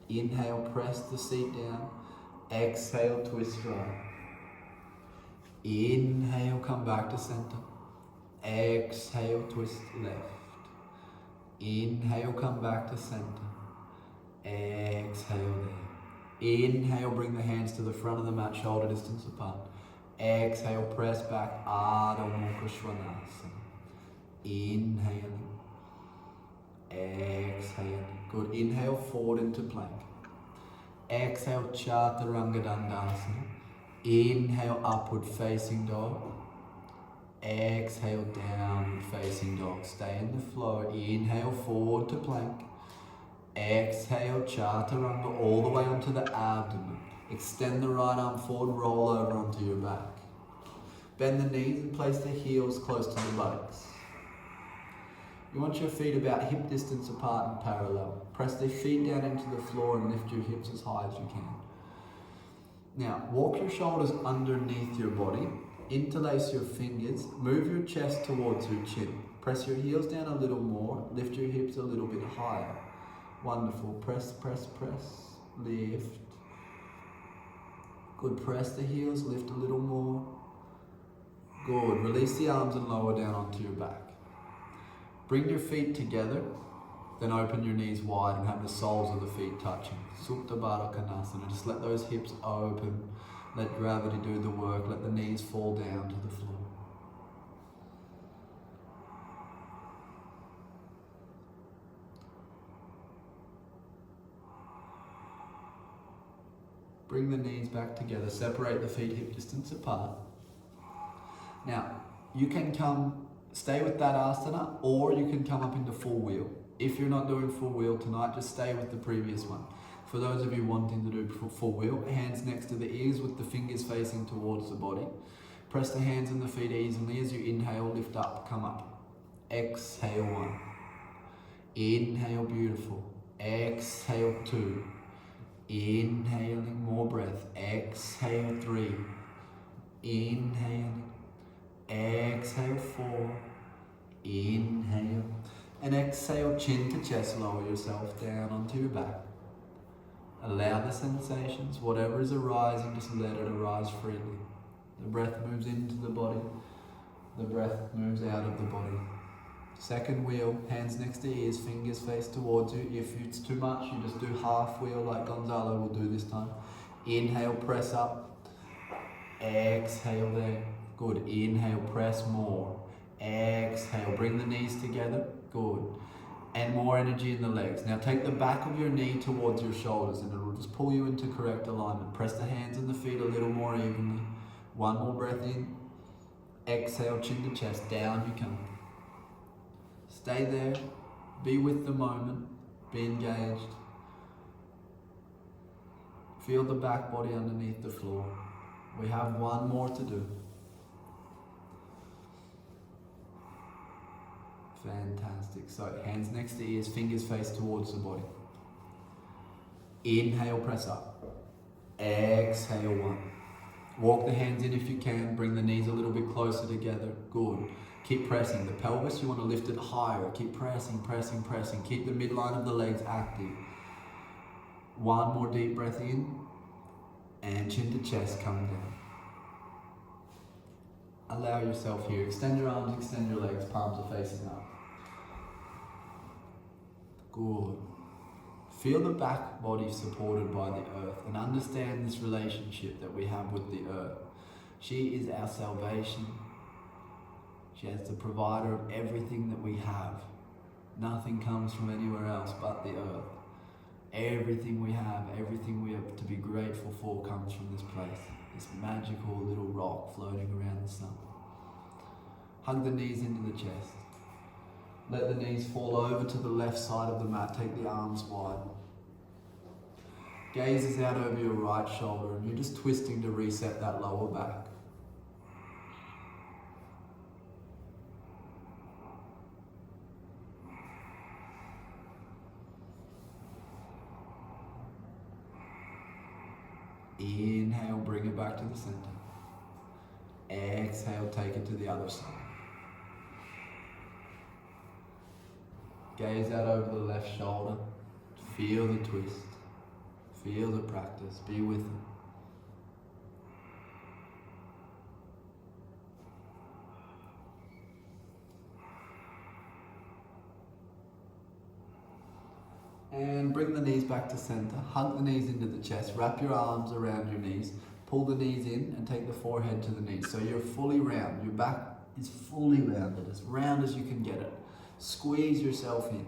Inhale, press the seat down. Exhale, twist right. Inhale, come back to center. Exhale, twist left. Inhale, come back to center. Exhale there. Inhale, bring the hands to the front of the mat, shoulder distance apart. Exhale, press back, Adho Mukha Svanasana. Inhaling. Exhaling. Good. Inhale, forward into plank. Exhale, Chaturanga Dandasana. Inhale, upward facing dog. Exhale, downward facing dog. Stay in the flow. Inhale, forward to plank. Exhale, Chaturanga all the way onto the abdomen. Extend the right arm forward, roll over onto your back. Bend the knees and place the heels close to the buttocks. You want your feet about hip distance apart and parallel. Press the feet down into the floor and lift your hips as high as you can. Now, walk your shoulders underneath your body. Interlace your fingers. Move your chest towards your chin. Press your heels down a little more. Lift your hips a little bit higher. Wonderful. Press, press, press. Lift. Good. Press the heels. Lift a little more. Good. Release the arms and lower down onto your back. Bring your feet together. Then open your knees wide and have the soles of the feet touching. Supta Baddha Konasana. Just let those hips open. Let gravity do the work. Let the knees fall down to the floor. Bring the knees back together. Separate the feet hip distance apart. Now, you can stay with that asana, or you can come up into full wheel. If you're not doing full wheel tonight, just stay with the previous one. For those of you wanting to do full wheel, hands next to the ears with the fingers facing towards the body. Press the hands and the feet evenly as you inhale, lift up, come up. Exhale 1. Inhale, beautiful. Exhale 2. Inhaling, more breath. Exhale 3. Inhaling. Exhale 4. Inhale. And exhale, chin to chest, lower yourself down onto your back. Allow the sensations, whatever is arising, just let it arise freely. The breath moves into the body. The breath moves out of the body. Second wheel, hands next to ears, fingers face towards you. If it's too much, you just do half wheel like Gonzalo will do this time. Inhale, press up. Exhale there. Good. Inhale, press more. Exhale, bring the knees together. Good. And more energy in the legs. Now take the back of your knee towards your shoulders and it will just pull you into correct alignment. Press the hands and the feet a little more evenly. One more breath in. Exhale, chin to chest. Down you come. Stay there. Be with the moment. Be engaged. Feel the back body underneath the floor. We have one more to do. Fantastic. So hands next to ears, fingers face towards the body. Inhale, press up. Exhale 1. Walk the hands in if you can. Bring the knees a little bit closer together. Good. Keep pressing. The pelvis, you want to lift it higher. Keep pressing, pressing, pressing. Keep the midline of the legs active. One more deep breath in. And chin to chest, come down. Allow yourself here. Extend your arms, extend your legs. Palms are facing up. Good. Feel the back body supported by the earth and understand this relationship that we have with the earth. She is our salvation. She is the provider of everything that we have. Nothing comes from anywhere else but the earth. Everything we have to be grateful for comes from this place. This magical little rock floating around the sun. Hug the knees into the chest. Let the knees fall over to the left side of the mat. Take the arms wide. Gaze is out over your right shoulder and you're just twisting to reset that lower back. Inhale, bring it back to the center. Exhale, take it to the other side. Gaze out over the left shoulder. Feel the twist. Feel the practice. Be with it. And bring the knees back to center. Hug the knees into the chest. Wrap your arms around your knees. Pull the knees in and take the forehead to the knees. So you're fully round. Your back is fully rounded, as round as you can get it. Squeeze yourself in.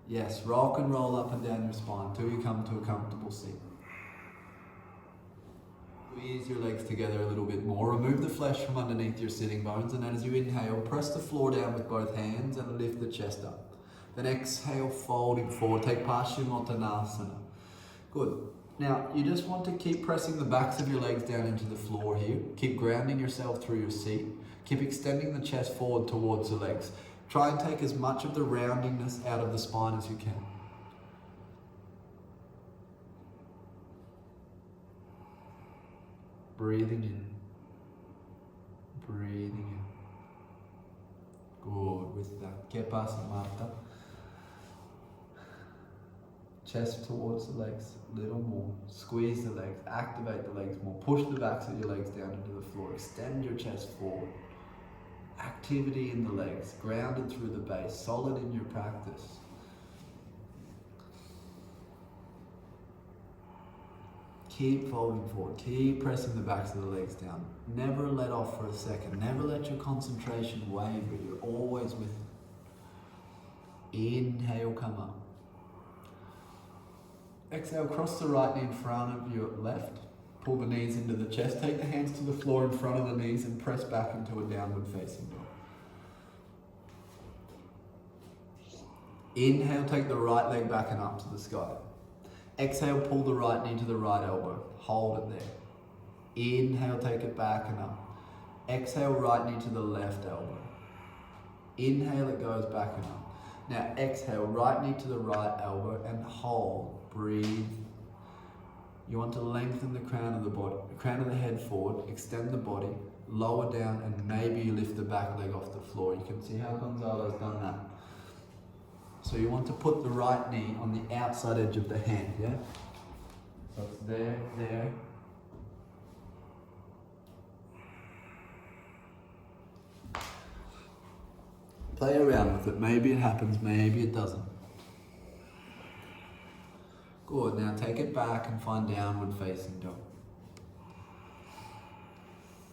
Yes, rock and roll up and down your spine till you come to a comfortable seat. Squeeze your legs together a little bit more. Remove the flesh from underneath your sitting bones, and then as you inhale, press the floor down with both hands and lift the chest up. Then exhale, folding forward. Take Paschimottanasana. Good. Now, you just want to keep pressing the backs of your legs down into the floor here. Keep grounding yourself through your seat. Keep extending the chest forward towards the legs. Try and take as much of the roundingness out of the spine as you can. Breathing in. Breathing in. Good with that. Kepasamata. Chest towards the legs a little more. Squeeze the legs. Activate the legs more. Push the backs of your legs down into the floor. Extend your chest forward. Activity in the legs. Grounded through the base. Solid in your practice. Keep folding forward. Keep pressing the backs of the legs down. Never let off for a second. Never let your concentration waver. You're always with it. Inhale, come up. Exhale, cross the right knee in front of your left. Pull the knees into the chest. Take the hands to the floor in front of the knees and press back into a downward facing dog. Inhale, take the right leg back and up to the sky. Exhale, pull the right knee to the right elbow. Hold it there. Inhale, take it back and up. Exhale, right knee to the left elbow. Inhale, it goes back and up. Now exhale, right knee to the right elbow and hold. Breathe. You want to lengthen the crown of the body, crown of the head forward, extend the body, lower down, and maybe you lift the back leg off the floor. You can see how Gonzalo's done that. So you want to put the right knee on the outside edge of the hand, yeah? So it's there, there. Play around with it. Maybe it happens, maybe it doesn't. Good, now take it back and find downward facing dog.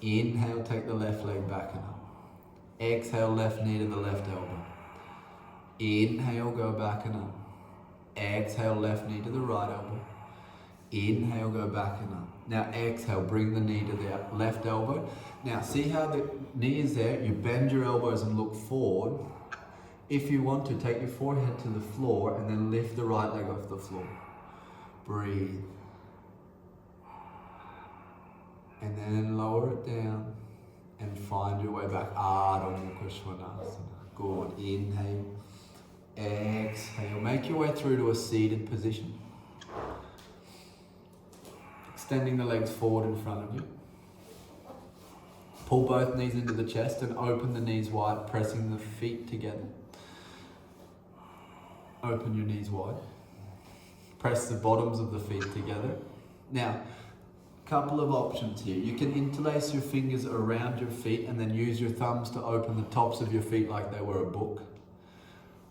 Inhale, take the left leg back and up. Exhale, left knee to the left elbow. Inhale, go back and up. Exhale, left knee to the right elbow. Inhale, go back and up. Now exhale, bring the knee to the left elbow. Now see how the knee is there? You bend your elbows and look forward. If you want to, take your forehead to the floor and then lift the right leg off the floor. Breathe. And then lower it down and find your way back. Ardha Mukha Svanasana. Good. Inhale. Exhale. Make your way through to a seated position. Extending the legs forward in front of you. Pull both knees into the chest and open the knees wide, pressing the feet together. Open your knees wide. Press the bottoms of the feet together. Now, a couple of options here. You can interlace your fingers around your feet and then use your thumbs to open the tops of your feet like they were a book.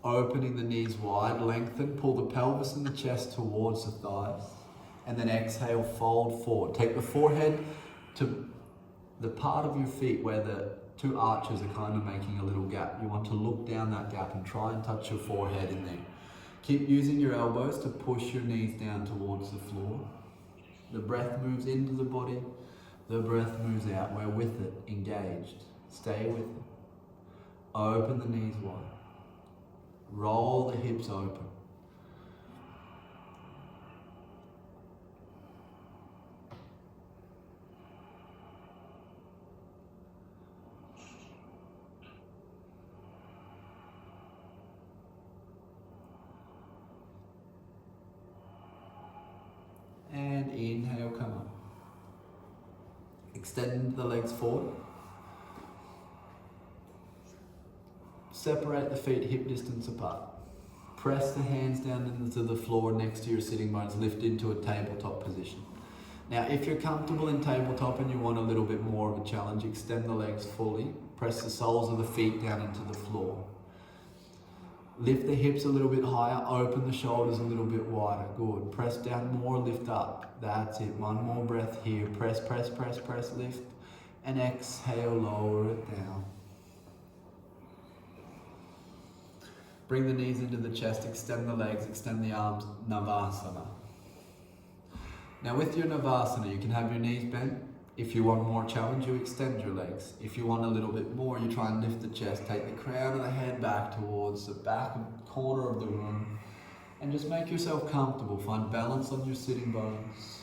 Opening the knees wide, lengthen, pull the pelvis and the chest towards the thighs. And then exhale, fold forward. Take the forehead to the part of your feet where the two arches are kind of making a little gap. You want to look down that gap and try and touch your forehead in there. Keep using your elbows to push your knees down towards the floor. The breath moves into the body. The breath moves out. We're with it, engaged. Stay with it. Open the knees wide. Roll the hips open. And inhale, come up. Extend the legs forward. Separate the feet hip distance apart. Press the hands down into the floor next to your sitting bones. Lift into a tabletop position. Now, if you're comfortable in tabletop and you want a little bit more of a challenge, extend the legs fully. Press the soles of the feet down into the floor. Lift the hips a little bit higher, open the shoulders a little bit wider. Good. Press down more, lift up. That's it. One more breath here. Press, press, press, press, lift. And exhale, lower it down. Bring the knees into the chest, extend the legs, extend the arms, Navasana. Now with your Navasana, you can have your knees bent. If you want more challenge, you extend your legs. If you want a little bit more, you try and lift the chest. Take the crown of the head back towards the back corner of the room. And just make yourself comfortable. Find balance on your sitting bones.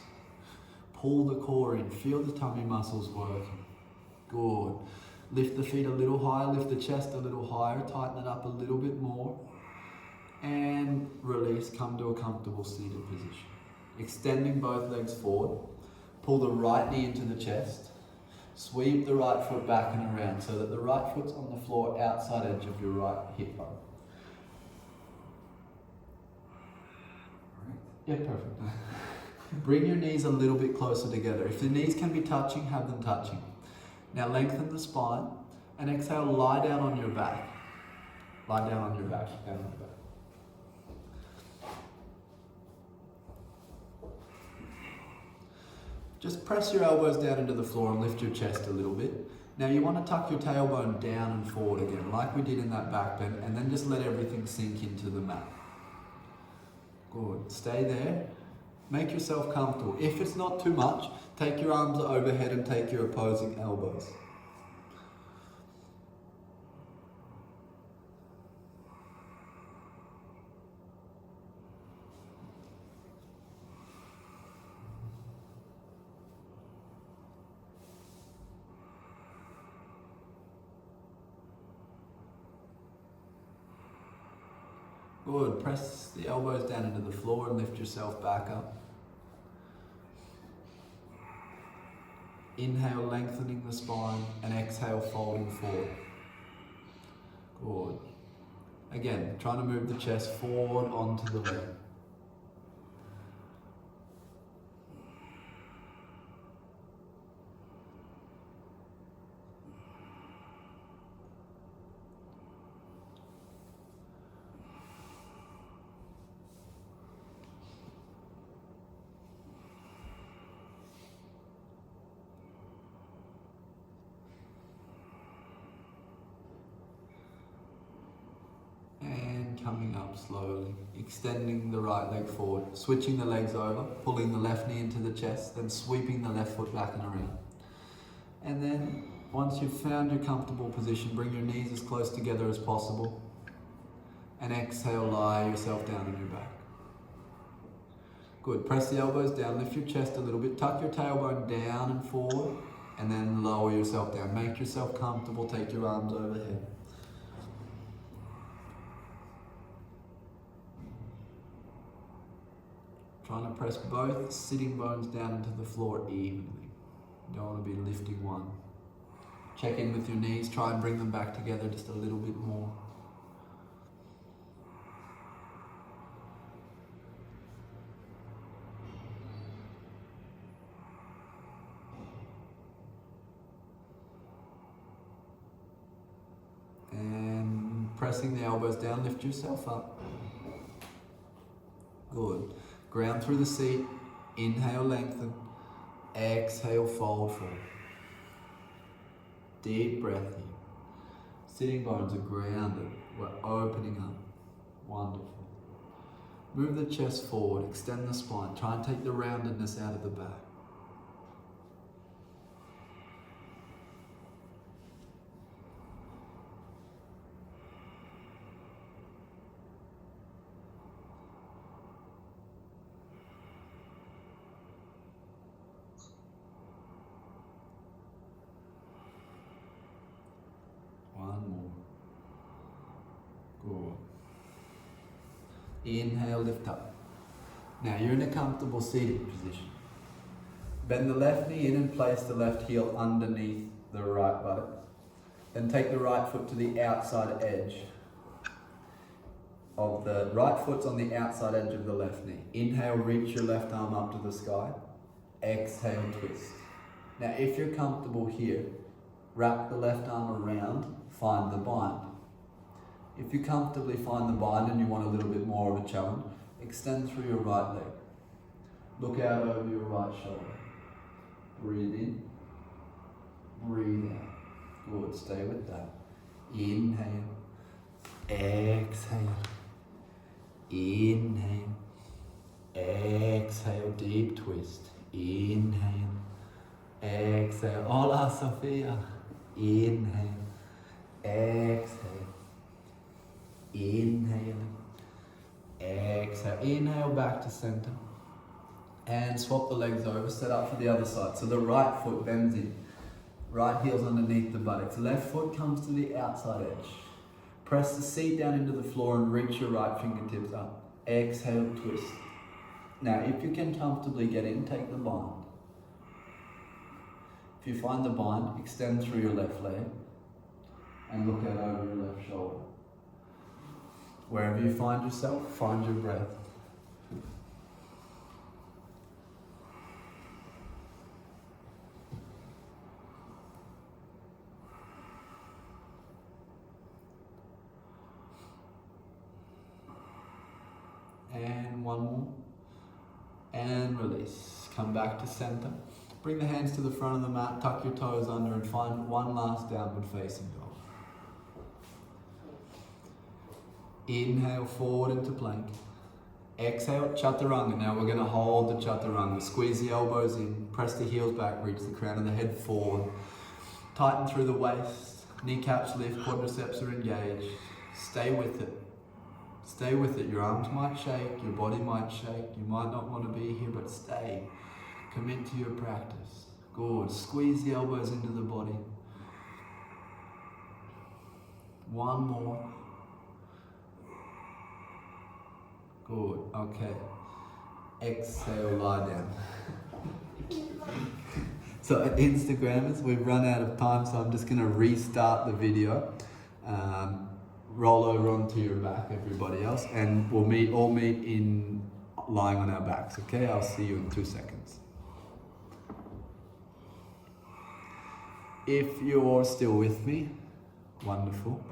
Pull the core in. Feel the tummy muscles working. Good. Lift the feet a little higher, lift the chest a little higher, tighten it up a little bit more. And release, come to a comfortable seated position. Extending both legs forward. Pull the right knee into the chest. Sweep the right foot back and around so that the right foot's on the floor outside edge of your right hip bone. Yeah, perfect. Bring your knees a little bit closer together. If the knees can be touching, have them touching. Now lengthen the spine and exhale, lie down on your back. Lie down on your back, down on your back. Just press your elbows down into the floor and lift your chest a little bit. Now you want to tuck your tailbone down and forward again, like we did in that back bend, and then just let everything sink into the mat. Good, stay there. Make yourself comfortable. If it's not too much, take your arms overhead and take your opposing elbows. Good, press the elbows down into the floor and lift yourself back up. Inhale, lengthening the spine, and exhale, folding forward. Good. Again, trying to move the chest forward onto the leg. Coming up slowly, extending the right leg forward, switching the legs over, pulling the left knee into the chest, then sweeping the left foot back and around. And then once you've found your comfortable position, bring your knees as close together as possible. And exhale, lie yourself down on your back. Good, press the elbows down, lift your chest a little bit, tuck your tailbone down and forward, and then lower yourself down. Make yourself comfortable, take your arms overhead. Trying to press both sitting bones down into the floor evenly. You don't want to be lifting one. Check in with your knees, try and bring them back together just a little bit more. And pressing the elbows down, lift yourself up. Good. Ground through the seat, inhale, lengthen, exhale, fold forward. Deep breath here. Sitting bones are grounded, we're opening up. Wonderful. Move the chest forward, extend the spine, try and take the roundedness out of the back. Inhale, lift up. Now you're in a comfortable seated position. Bend the left knee in and place the left heel underneath the right buttocks. Then take the right foot to the outside edge of the right foot's on the outside edge of the left knee. Inhale, reach your left arm up to the sky. Exhale, twist. Now if you're comfortable here, wrap the left arm around, find the bind. If you comfortably find the bind and you want a little bit more of a challenge, extend through your right leg. Look out over your right shoulder. Breathe in, breathe out. Good, stay with that. Inhale, exhale, inhale, exhale, deep twist. Inhale, exhale. Hola, Sophia. Inhale, exhale. Inhale, exhale, inhale back to center and swap the legs over, set up for the other side. So the right foot bends in, Right heel's underneath the buttocks. Left foot comes to the outside edge. Press the seat down into the floor and reach your right fingertips up. Exhale, twist. Now, if you can comfortably get in, take the bind. If you find the bind, extend through your left leg and look out over your left shoulder. Wherever you find yourself, find your breath. And one more. And release. Come back to center. Bring the hands to the front of the mat, tuck your toes under and find one last downward facing dog. Inhale forward into plank. Exhale, chaturanga. Now we're going to hold the chaturanga. Squeeze the elbows in, press the heels back, reach the crown of the head forward. Tighten through the waist, kneecaps lift, quadriceps are engaged. Stay with it. Stay with it. Your arms might shake, your body might shake. You might not want to be here, but stay. Commit to your practice. Good. Squeeze the elbows into the body. One more. Good. Okay. Exhale, lie down. So at Instagrammers, we've run out of time, so I'm just going to restart the video. Roll over onto your back, everybody else, and we'll all meet in lying on our backs, okay? I'll see you in 2 seconds. If you're still with me, wonderful.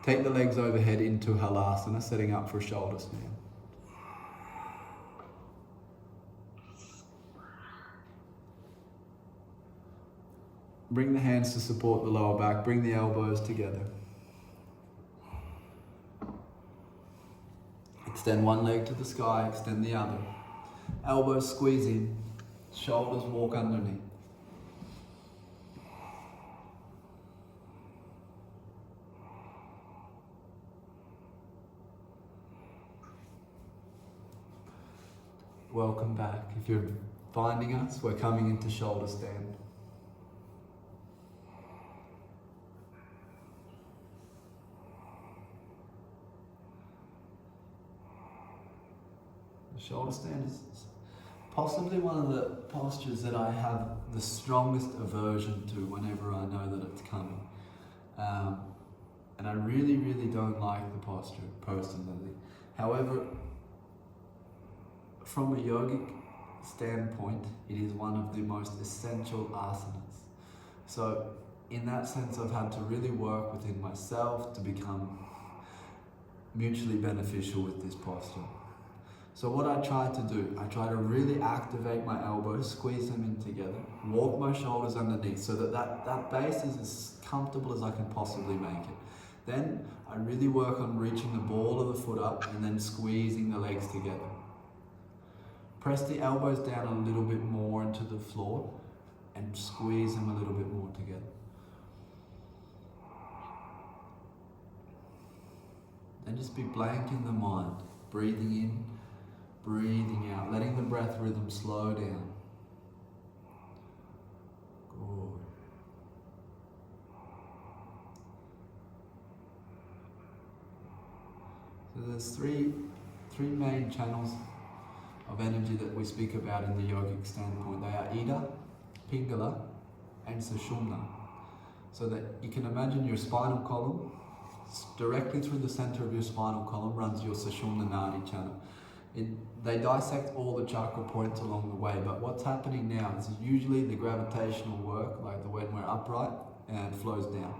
Take the legs overhead into Halasana, setting up for shoulder stand. Bring the hands to support the lower back, bring the elbows together. Extend one leg to the sky, extend the other. Elbows squeeze in, shoulders walk underneath. Welcome back. If you're finding us, we're coming into shoulder stand. The shoulder stand is possibly one of the postures that I have the strongest aversion to whenever I know that it's coming. And I really, really don't like the posture personally. However, from a yogic standpoint, it is one of the most essential asanas. So in that sense, I've had to really work within myself to become mutually beneficial with this posture. So what I try to do, I try to really activate my elbows, squeeze them in together, walk my shoulders underneath so that base is as comfortable as I can possibly make it. Then I really work on reaching the ball of the foot up and then squeezing the legs together. Press the elbows down a little bit more into the floor and squeeze them a little bit more together. Then just be blank in the mind, breathing in, breathing out, letting the breath rhythm slow down. Good. So there's three main channels of energy that we speak about in the yogic standpoint. They are Ida, Pingala, and Sushumna. So that you can imagine your spinal column, directly through the center of your spinal column runs your Sushumna Nadi channel. They dissect all the chakra points along the way, but what's happening now is usually the gravitational work, like when we're upright, and flows down.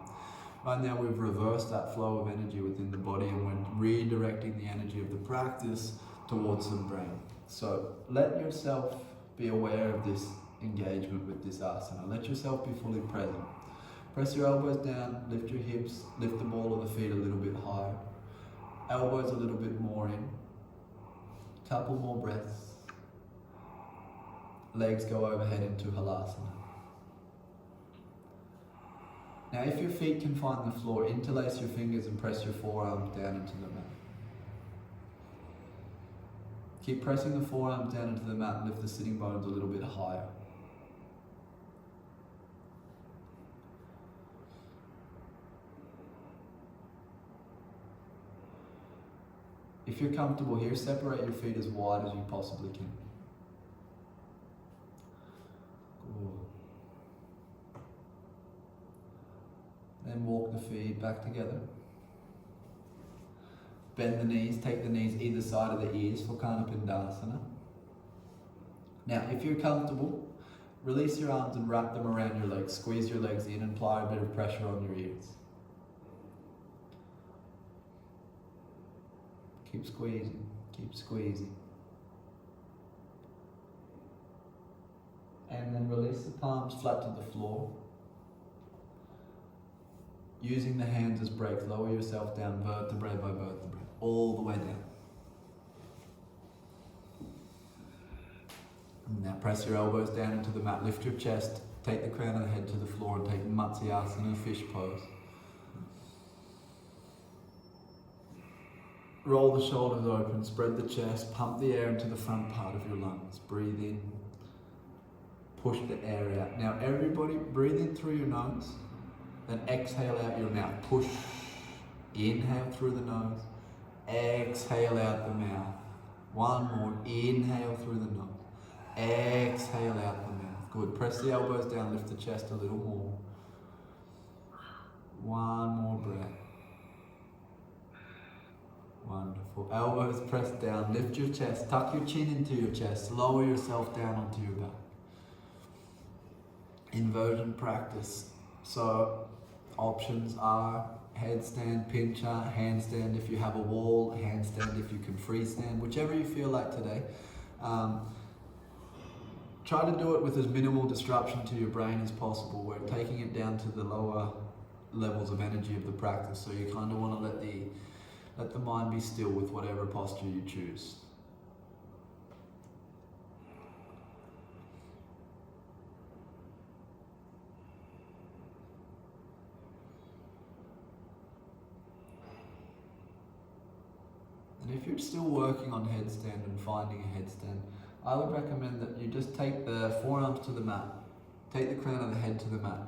Right now we've reversed that flow of energy within the body and we're redirecting the energy of the practice towards the brain. So let yourself be aware of this engagement with this asana. Let yourself be fully present. Press your elbows down, lift your hips, lift the ball of the feet a little bit higher. Elbows a little bit more in. Couple more breaths. Legs go overhead into Halasana. Now if your feet can find the floor, interlace your fingers and press your forearms down into the mat. Keep pressing the forearms down into the mat and lift the sitting bones a little bit higher. If you're comfortable here, separate your feet as wide as you possibly can. Good. Then walk the feet back together. Bend the knees, take the knees either side of the ears for Kanapindasana. Now, if you're comfortable, release your arms and wrap them around your legs. Squeeze your legs in and apply a bit of pressure on your ears. Keep squeezing, keep squeezing. And then release the palms flat to the floor. Using the hands as brakes, lower yourself down vertebrae by vertebrae, all the way down. And now press your elbows down into the mat, lift your chest, take the crown of the head to the floor and take Matsyasana, fish pose. Roll the shoulders open, spread the chest, pump the air into the front part of your lungs. Breathe in, push the air out. Now everybody, breathe in through your nose, then exhale out your mouth. Push, inhale through the nose, exhale out the mouth. One more, inhale through the nose, exhale out the mouth. Good, press the elbows down, lift the chest a little more. One more breath. Wonderful. Elbows pressed down, lift your chest, tuck your chin into your chest, lower yourself down onto your back. Inversion practice. So options are headstand, pincher, handstand if you have a wall, handstand if you can freestand, whichever you feel like today. Try to do it with as minimal disruption to your brain as possible. We're taking it down to the lower levels of energy of the practice, so you kind of want to let the mind be still with whatever posture you choose. And if you're still working on headstand and finding a headstand, I would recommend that you just take the forearms to the mat, take the crown of the head to the mat,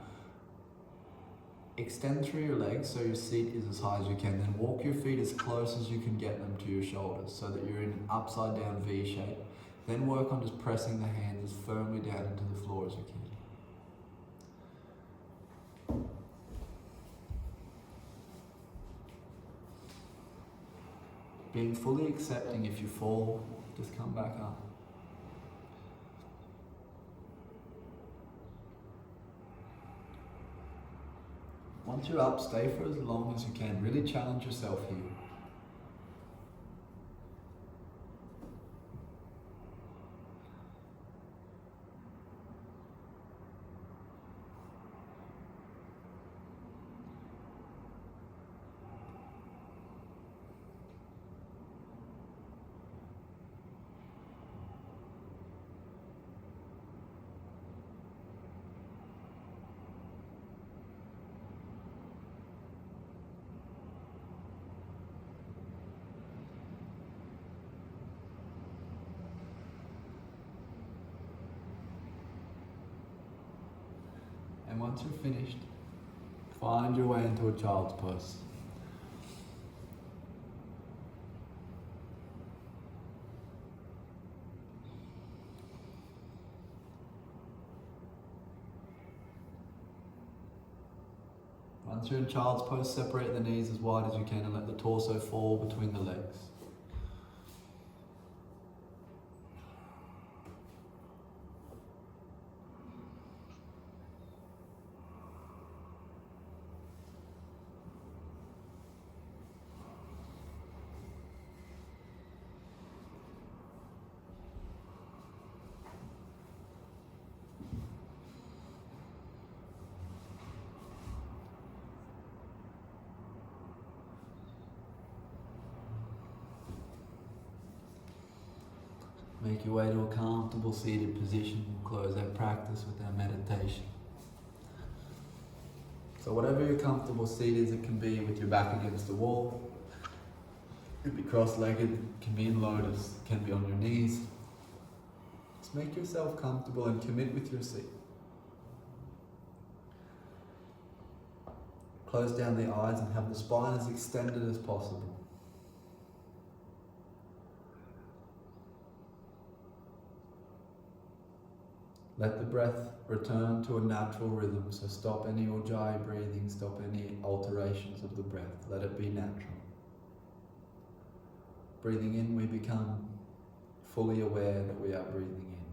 extend through your legs so your seat is as high as you can, then walk your feet as close as you can get them to your shoulders so that you're in an upside down V shape. Then work on just pressing the hands as firmly down into the floor as you can. Being fully accepting if you fall, just come back up. Once you're up, stay for as long as you can. Really challenge yourself here. And once you're finished, find your way into a child's pose. Once you're in child's pose, separate the knees as wide as you can and let the torso fall between the legs. Make your way to a comfortable seated position. We'll close our practice with our meditation. So whatever your comfortable seat is, it can be with your back against the wall. It can be cross-legged, it can be in lotus, it can be on your knees. Just make yourself comfortable and commit with your seat. Close down the eyes and have the spine as extended as possible. Let the breath return to a natural rhythm, so stop any ujjayi breathing, stop any alterations of the breath. Let it be natural. Breathing in, we become fully aware that we are breathing in.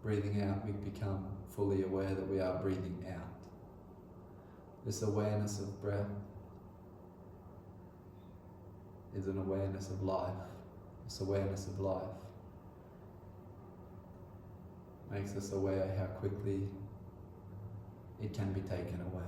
Breathing out, we become fully aware that we are breathing out. This awareness of breath is an awareness of life. This awareness of life makes us aware how quickly it can be taken away.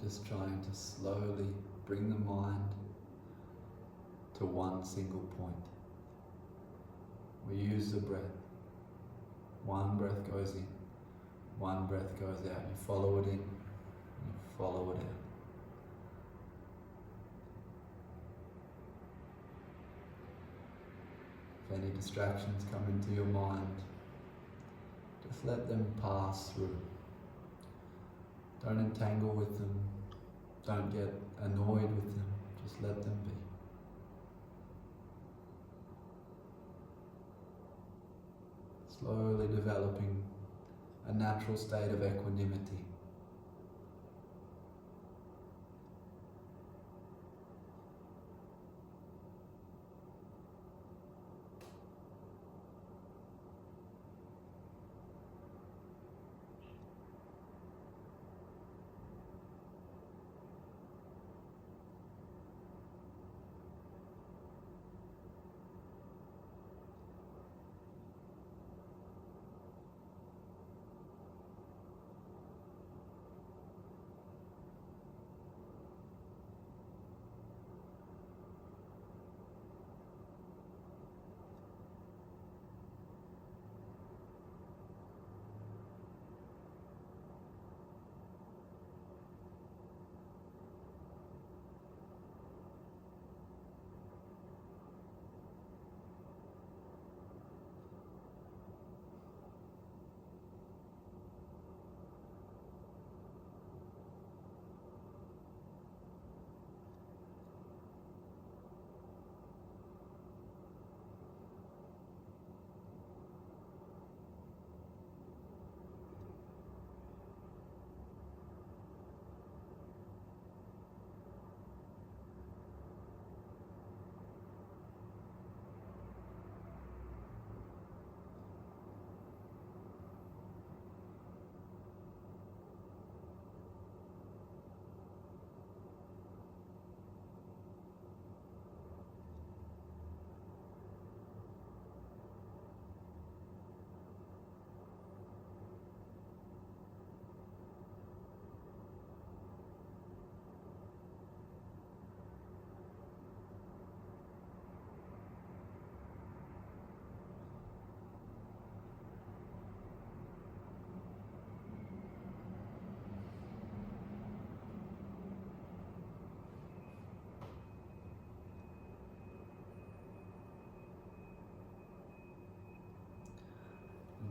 Just trying to slowly bring the mind to one single point. We use the breath. One breath goes in, one breath goes out. You follow it in, you follow it out. If any distractions come into your mind, just let them pass through. Don't entangle with them. Don't get annoyed with them. Just let them be. Slowly developing a natural state of equanimity.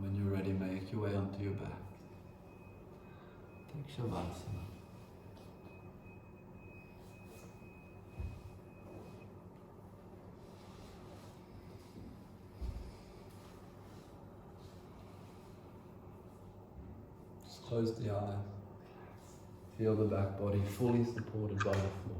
When you're ready, make your way onto your back. Take Shavasana. Just close the eyes. Feel the back body fully supported by the floor.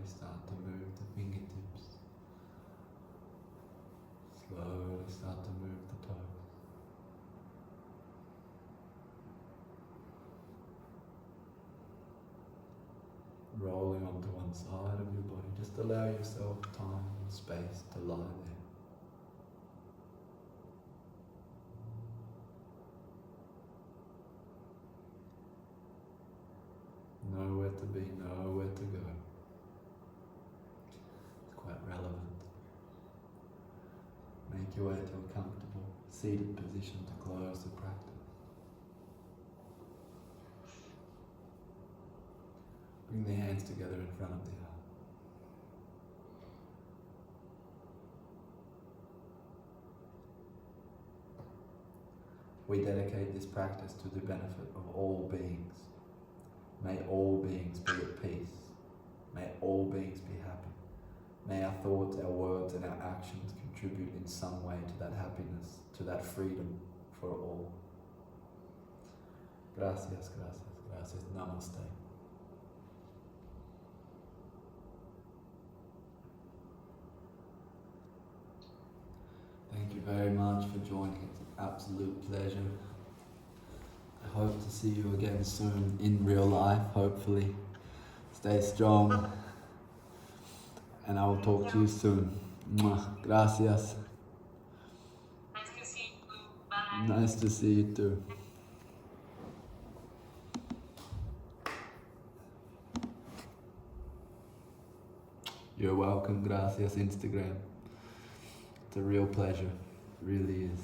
start to move the fingertips. Slowly start to move the toes. Rolling onto one side of your body. Just allow yourself time and space to lie there. Nowhere to be, nowhere to go. It's quite relevant. Make your way to a comfortable seated position to close the practice. Bring the hands together in front of the heart. We dedicate this practice to the benefit of all beings. May all beings be at peace. May all beings be happy. May our thoughts, our words, and our actions contribute in some way to that happiness, to that freedom for all. Gracias, gracias, gracias. Namaste. Thank you very much for joining. It's an absolute pleasure. I hope to see you again soon in real life, hopefully. Stay strong. And I will talk to you soon. Mwah. Gracias. Nice to see you. Bye. Nice to see you too. You're welcome. Gracias, Instagram. It's a real pleasure. It really is.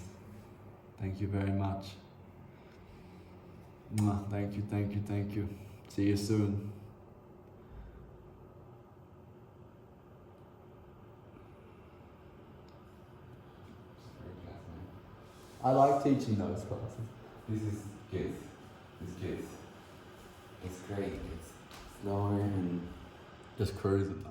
Thank you very much. Mwah. Thank you, thank you, thank you. See you soon. I like teaching those classes. This is good. It's good. It's great. It's slower and Just cruising.